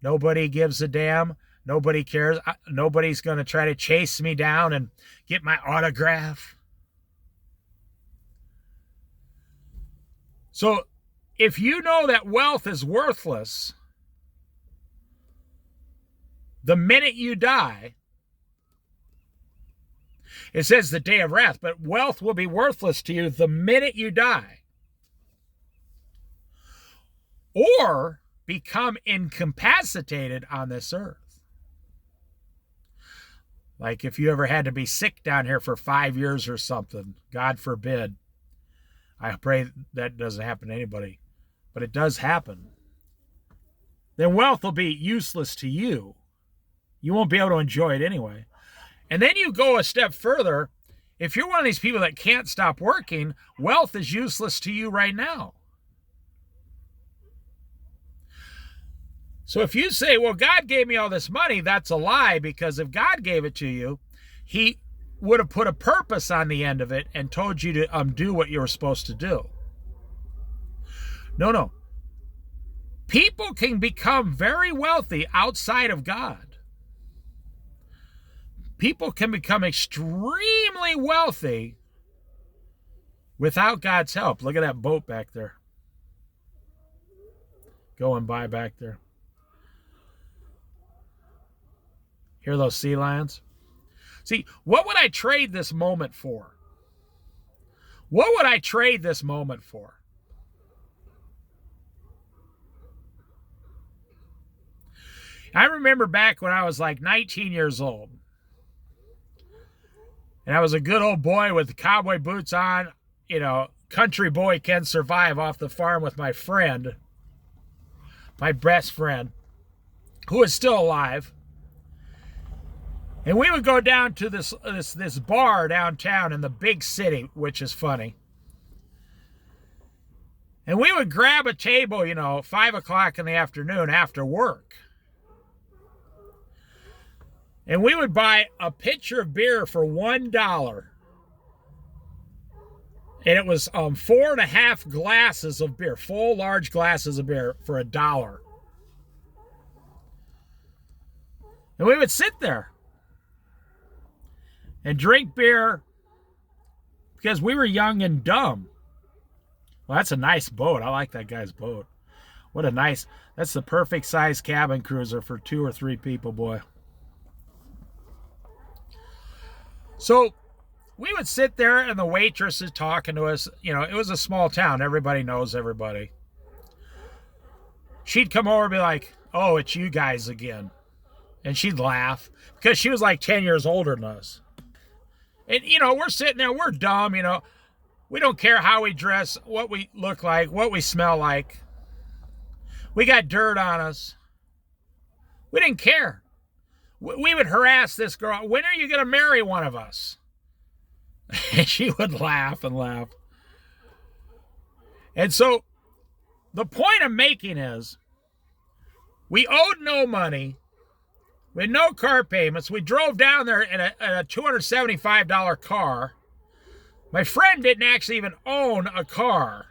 Nobody gives a damn. Nobody cares. Nobody's going to try to chase me down and get my autograph. So if you know that wealth is worthless, the minute you die, it says the day of wrath, but wealth will be worthless to you the minute you die. Or become incapacitated on this earth. Like if you ever had to be sick down here for 5 years or something, God forbid. I pray that doesn't happen to anybody, but it does happen. Then wealth will be useless to you. You won't be able to enjoy it anyway. And then you go a step further. If you're one of these people that can't stop working, wealth is useless to you right now. So if you say, well, God gave me all this money, that's a lie, because if God gave it to you, he would have put a purpose on the end of it and told you to do what you were supposed to do. No. People can become very wealthy outside of God. People can become extremely wealthy without God's help. Look at that boat back there. Going by back there. Hear those sea lions? See, what would I trade this moment for? What would I trade this moment for? I remember back when I was like 19 years old. And I was a good old boy with cowboy boots on. You know, country boy can survive off the farm with my friend. My best friend. Who is still alive. And we would go down to this bar downtown in the big city, which is funny. And we would grab a table, 5 o'clock in the afternoon after work. And we would buy a pitcher of beer for $1. And it was 4.5 glasses of beer, full large glasses of beer for $1. And we would sit there and drink beer because we were young and dumb. Well, that's a nice boat. I like that guy's boat. That's the perfect size cabin cruiser for 2 or 3 people, boy. So we would sit there and the waitress is talking to us. It was a small town. Everybody knows everybody. She'd come over and be like, oh, it's you guys again. And she'd laugh because she was like 10 years older than us. And, we're sitting there, we're dumb, We don't care how we dress, what we look like, what we smell like. We got dirt on us. We didn't care. we would harass this girl. When are you going to marry one of us? And she would laugh and laugh. And so the point I'm making is we owed no money. We had no car payments. We drove down there in a $275 car. My friend didn't actually even own a car.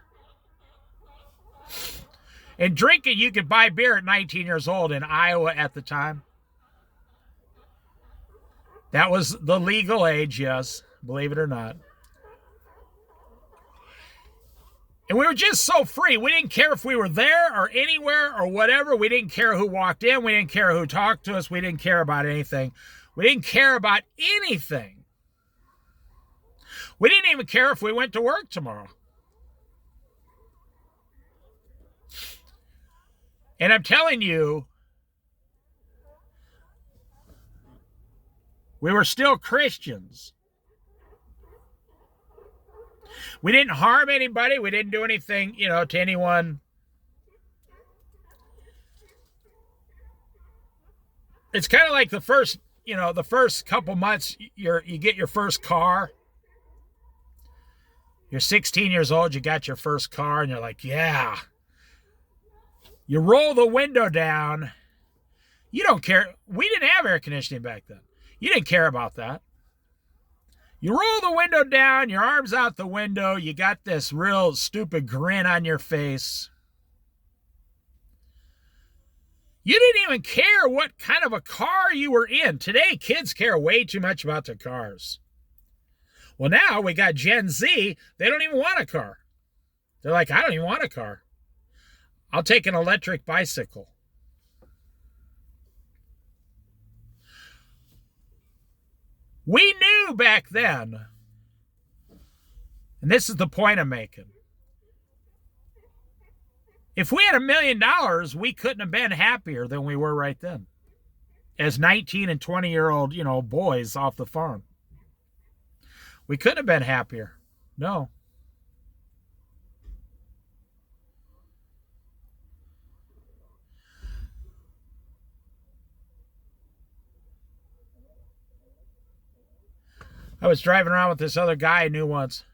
And drinking, you could buy beer at 19 years old in Iowa at the time. That was the legal age, yes, believe it or not. And we were just so free. We didn't care if we were there or anywhere or whatever. We didn't care who walked in. We didn't care who talked to us. We didn't care about anything. We didn't care about anything. We didn't even care if we went to work tomorrow. And I'm telling you, we were still Christians. We didn't harm anybody. We didn't do anything, to anyone. It's kind of like the first couple months you get your first car. You're 16 years old, you got your first car, and you're like, yeah. You roll the window down. You don't care. We didn't have air conditioning back then. You didn't care about that. You roll the window down, your arms out the window, you got this real stupid grin on your face. You didn't even care what kind of a car you were in. Today, kids care way too much about their cars. Well, now we got Gen Z, they don't even want a car. They're like, I don't even want a car. I'll take an electric bicycle. We knew back then, and this is the point I'm making, if we had $1 million, we couldn't have been happier than we were right then. As 19 and 20-year-old, boys off the farm. We couldn't have been happier. No. I was driving around with this other guy I knew once.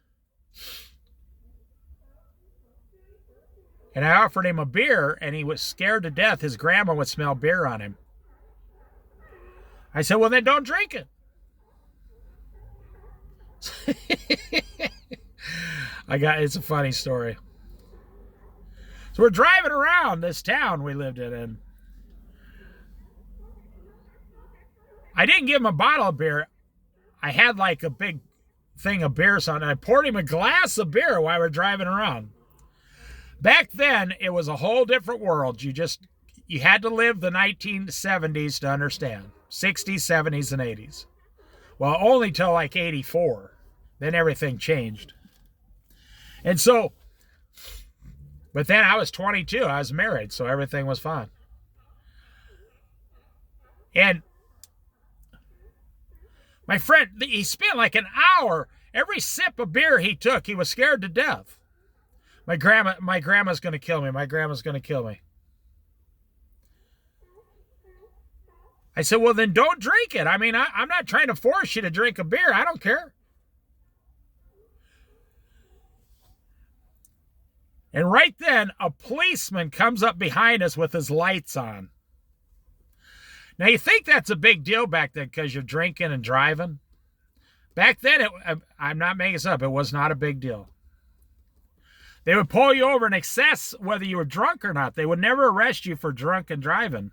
And I offered him a beer, and he was scared to death his grandma would smell beer on him. I said, well, then don't drink it. It's a funny story. So we're driving around this town we lived in, and I didn't give him a bottle of beer. I had like a big thing of beer or something. I poured him a glass of beer while we were driving around. Back then, it was a whole different world. You had to live the 1970s to understand. 60s, 70s, and 80s. Well, only till like 84. Then everything changed. And so, but then I was 22. I was married, so everything was fine. And my friend, he spent like an hour. Every sip of beer he took, he was scared to death. My grandma's going to kill me. My grandma's going to kill me. I said, well, then don't drink it. I mean, I'm not trying to force you to drink a beer. I don't care. And right then, a policeman comes up behind us with his lights on. Now, you think that's a big deal back then because you're drinking and driving? Back then, I'm not making this up, it was not a big deal. They would pull you over in excess whether you were drunk or not. They would never arrest you for drunk and driving.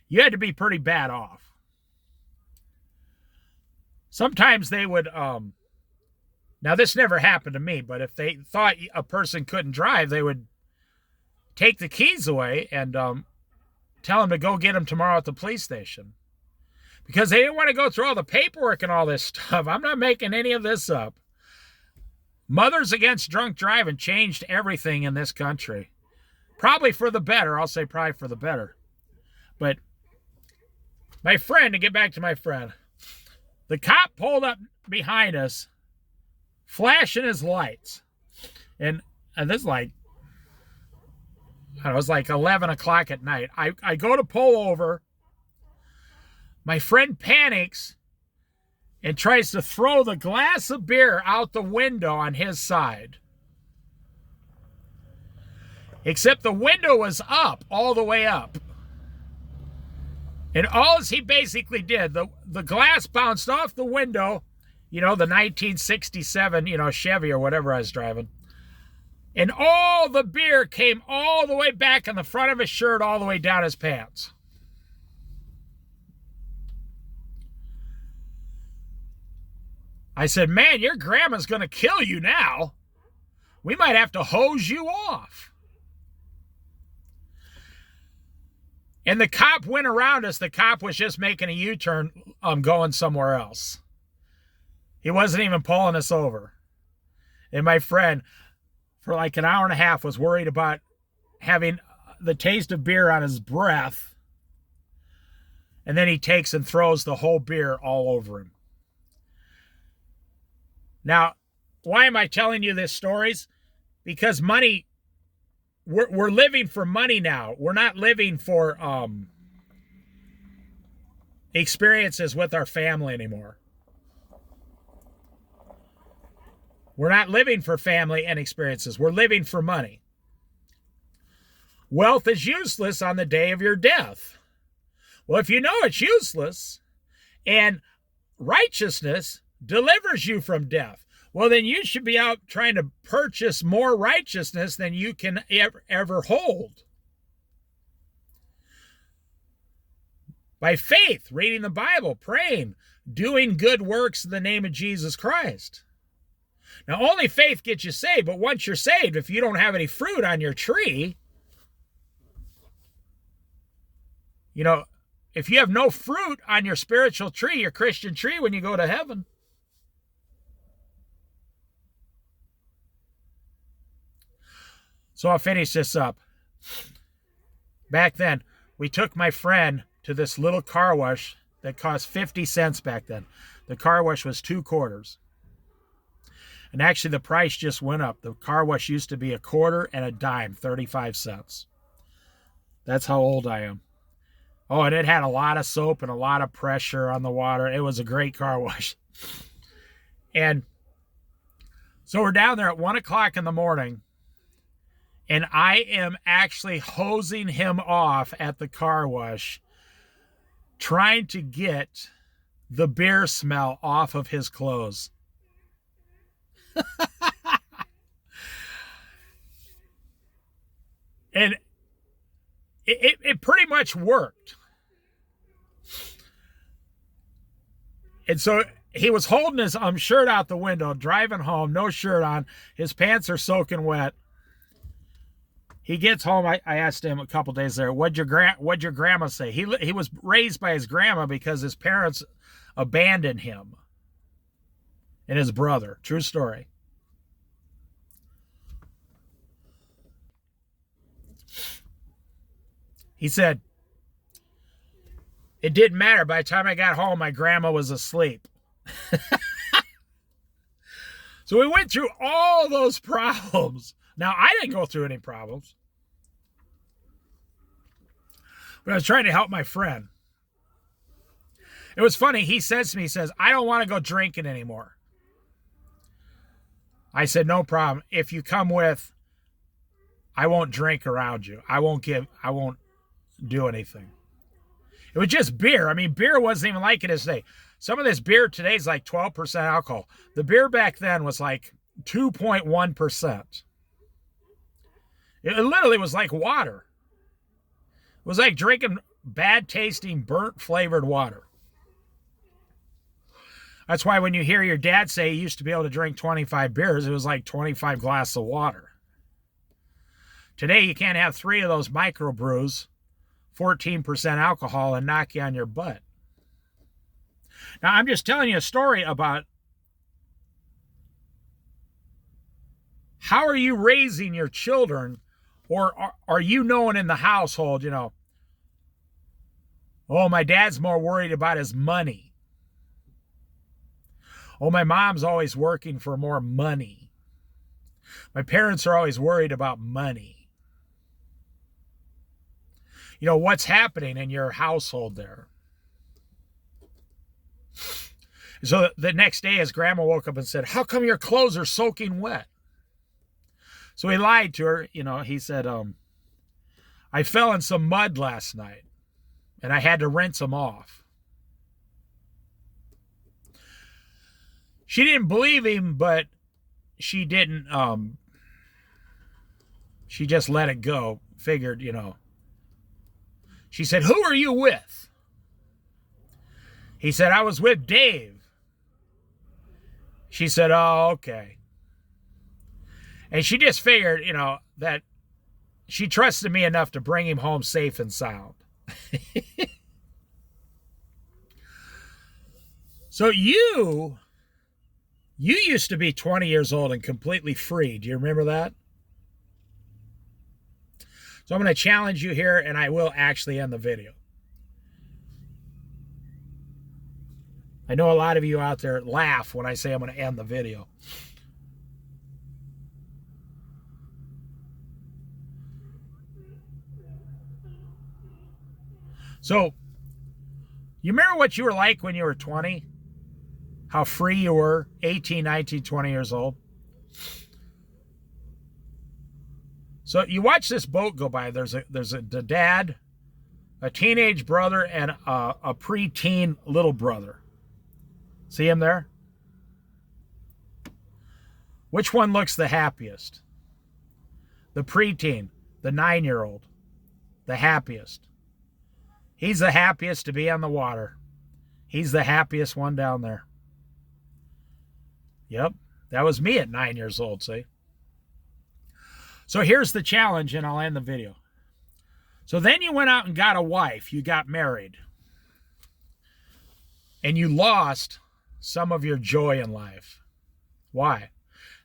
You had to be pretty bad off. Sometimes they would, now this never happened to me, but if they thought a person couldn't drive, they would take the keys away and tell them to go get them tomorrow at the police station. Because they didn't want to go through all the paperwork and all this stuff. I'm not making any of this up. Mothers Against Drunk Driving changed everything in this country. Probably for the better. I'll say probably for the better. But my friend, to get back to my friend, the cop pulled up behind us, flashing his lights. And this is like, I don't know, it was like 11 o'clock at night. I go to pull over. My friend panics and tries to throw the glass of beer out the window on his side. Except the window was up, all the way up. And all he basically did, the glass bounced off the window, the 1967, Chevy or whatever I was driving. And all the beer came all the way back in the front of his shirt, all the way down his pants. I said, man, your grandma's going to kill you now. We might have to hose you off. And the cop went around us. The cop was just making a U-turn, going somewhere else. He wasn't even pulling us over. And my friend, for like an hour and a half, was worried about having the taste of beer on his breath. And then he takes and throws the whole beer all over him. Now, why am I telling you these stories? Because money, we're living for money now. We're not living for experiences with our family anymore. We're not living for family and experiences. We're living for money. Wealth is useless on the day of your death. Well, if you know it's useless and righteousness delivers you from death, well, then you should be out trying to purchase more righteousness than you can ever hold. By faith, reading the Bible, praying, doing good works in the name of Jesus Christ. Now, only faith gets you saved, but once you're saved, if you don't have any fruit on your tree, if you have no fruit on your spiritual tree, your Christian tree, when you go to heaven, so I'll finish this up. Back then, we took my friend to this little car wash that cost 50 cents back then. The car wash was 2 quarters. And actually, the price just went up. The car wash used to be a quarter and a dime, 35 cents. That's how old I am. Oh, and it had a lot of soap and a lot of pressure on the water. It was a great car wash. And so we're down there at 1 o'clock in the morning, and I am actually hosing him off at the car wash, trying to get the beer smell off of his clothes. And it pretty much worked. And so he was holding his shirt out the window, driving home, no shirt on. His pants are soaking wet. He gets home. I asked him a couple days there, what'd your grandma say? He was raised by his grandma because his parents abandoned him and his brother. True story. He said, it didn't matter. By the time I got home, my grandma was asleep. So we went through all those problems. Now, I didn't go through any problems, but I was trying to help my friend. It was funny. He says to me, I don't want to go drinking anymore. I said, no problem. If you come with, I won't drink around you. I won't do anything. It was just beer. I mean, beer wasn't even like it is today. Some of this beer today is like 12% alcohol. The beer back then was like 2.1%. It literally was like water. It was like drinking bad tasting, burnt flavored water. That's why when you hear your dad say he used to be able to drink 25 beers, it was like 25 glasses of water. Today, you can't have 3 of those microbrews, 14% alcohol, and knock you on your butt. Now, I'm just telling you a story about how are you raising your children, or are you known in the household, oh, my dad's more worried about his money. Oh, my mom's always working for more money. My parents are always worried about money. What's happening in your household there? So the next day, his grandma woke up and said, "How come your clothes are soaking wet?" So he lied to her. He said, "I fell in some mud last night and I had to rinse them off." She didn't believe him, but she didn't, she just let it go. Figured, She said, "Who are you with?" He said, "I was with Dave." She said, "Oh, okay." And she just figured, that she trusted me enough to bring him home safe and sound. So you used to be 20 years old and completely free. Do you remember that? So I'm going to challenge you here, and I will actually end the video. I know a lot of you out there laugh when I say I'm going to end the video. So, you remember what you were like when you were 20? How free you were, 18, 19, 20 years old? So you watch this boat go by. There's a dad, a teenage brother, and a preteen little brother. See him there? Which one looks the happiest? The preteen, the 9-year-old, the happiest. He's the happiest to be on the water. He's the happiest one down there. Yep, that was me at 9 years old, see? So here's the challenge, and I'll end the video. So then you went out and got a wife. You got married. And you lost some of your joy in life. Why?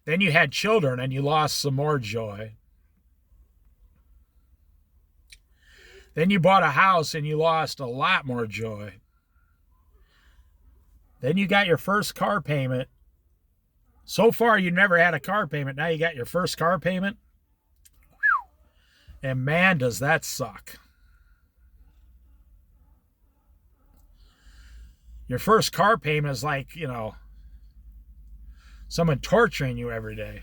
Then you had children, and you lost some more joy. Then you bought a house, and you lost a lot more joy. Then you got your first car payment. So far, you never had a car payment. Now you got your first car payment. And man, does that suck. Your first car payment is like, someone torturing you every day.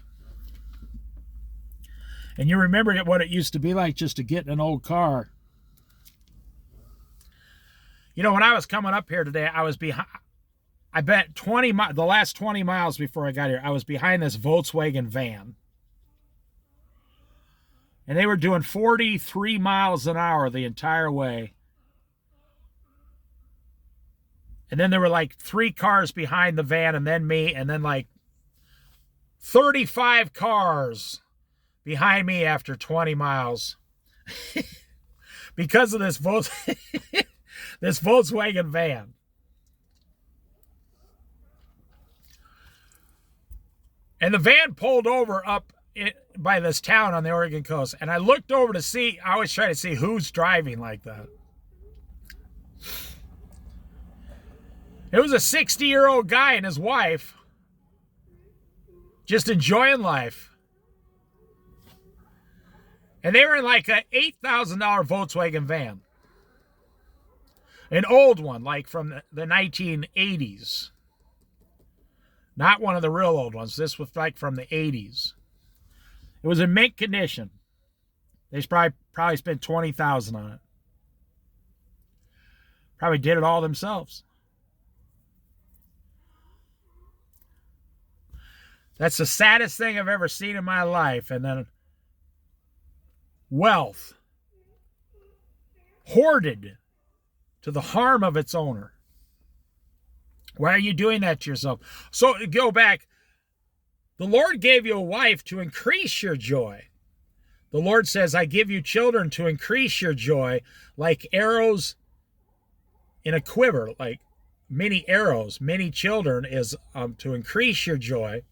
And you remember what it used to be like just to get in an old car. When I was coming up here today, I was behind. I bet the last 20 miles before I got here, I was behind this Volkswagen van. And they were doing 43 miles an hour the entire way. And then there were like 3 cars behind the van, and then me, and then like 35 cars behind me after 20 miles. Because of this Volkswagen van. And the van pulled over up by this town on the Oregon coast. And I looked over to see, I always try to see who's driving like that. It was a 60-year-old guy and his wife just enjoying life. And they were in like an $8,000 Volkswagen van. An old one, like from the 1980s. Not one of the real old ones. This was like from the 80s. It was in mint condition. They probably spent $20,000 on it. Probably did it all themselves. That's the saddest thing I've ever seen in my life. And then wealth hoarded to the harm of its owner. Why are you doing that to yourself? So go back. The Lord gave you a wife to increase your joy. The Lord says, I give you children to increase your joy, like arrows in a quiver, like many arrows, many children is to increase your joy.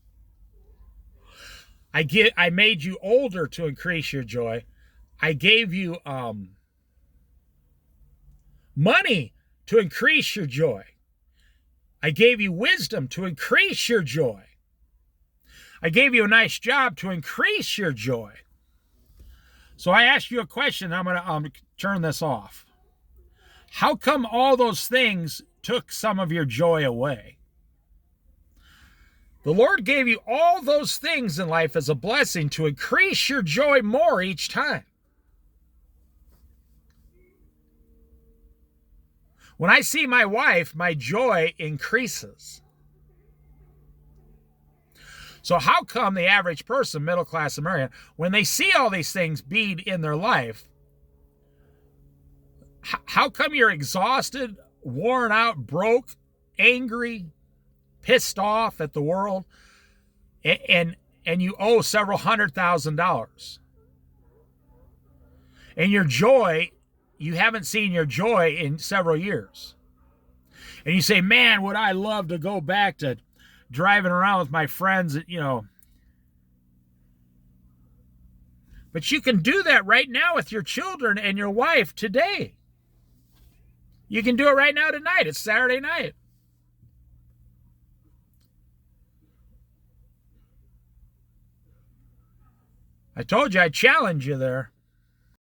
I made you older to increase your joy. I gave you money to increase your joy. I gave you wisdom to increase your joy. I gave you a nice job to increase your joy. So I ask you a question. I'm going to turn this off. How come all those things took some of your joy away? The Lord gave you all those things in life as a blessing to increase your joy more each time. When I see my wife, my joy increases. So how come the average person, middle-class American, when they see all these things being in their life, how come you're exhausted, worn out, broke, angry, pissed off at the world, and you owe several $100,000? And your joy, you haven't seen your joy in several years. And you say, man, would I love to go back to driving around with my friends, you know. But you can do that right now with your children and your wife today. You can do it right now tonight. It's Saturday night. I told you I'd challenge you there.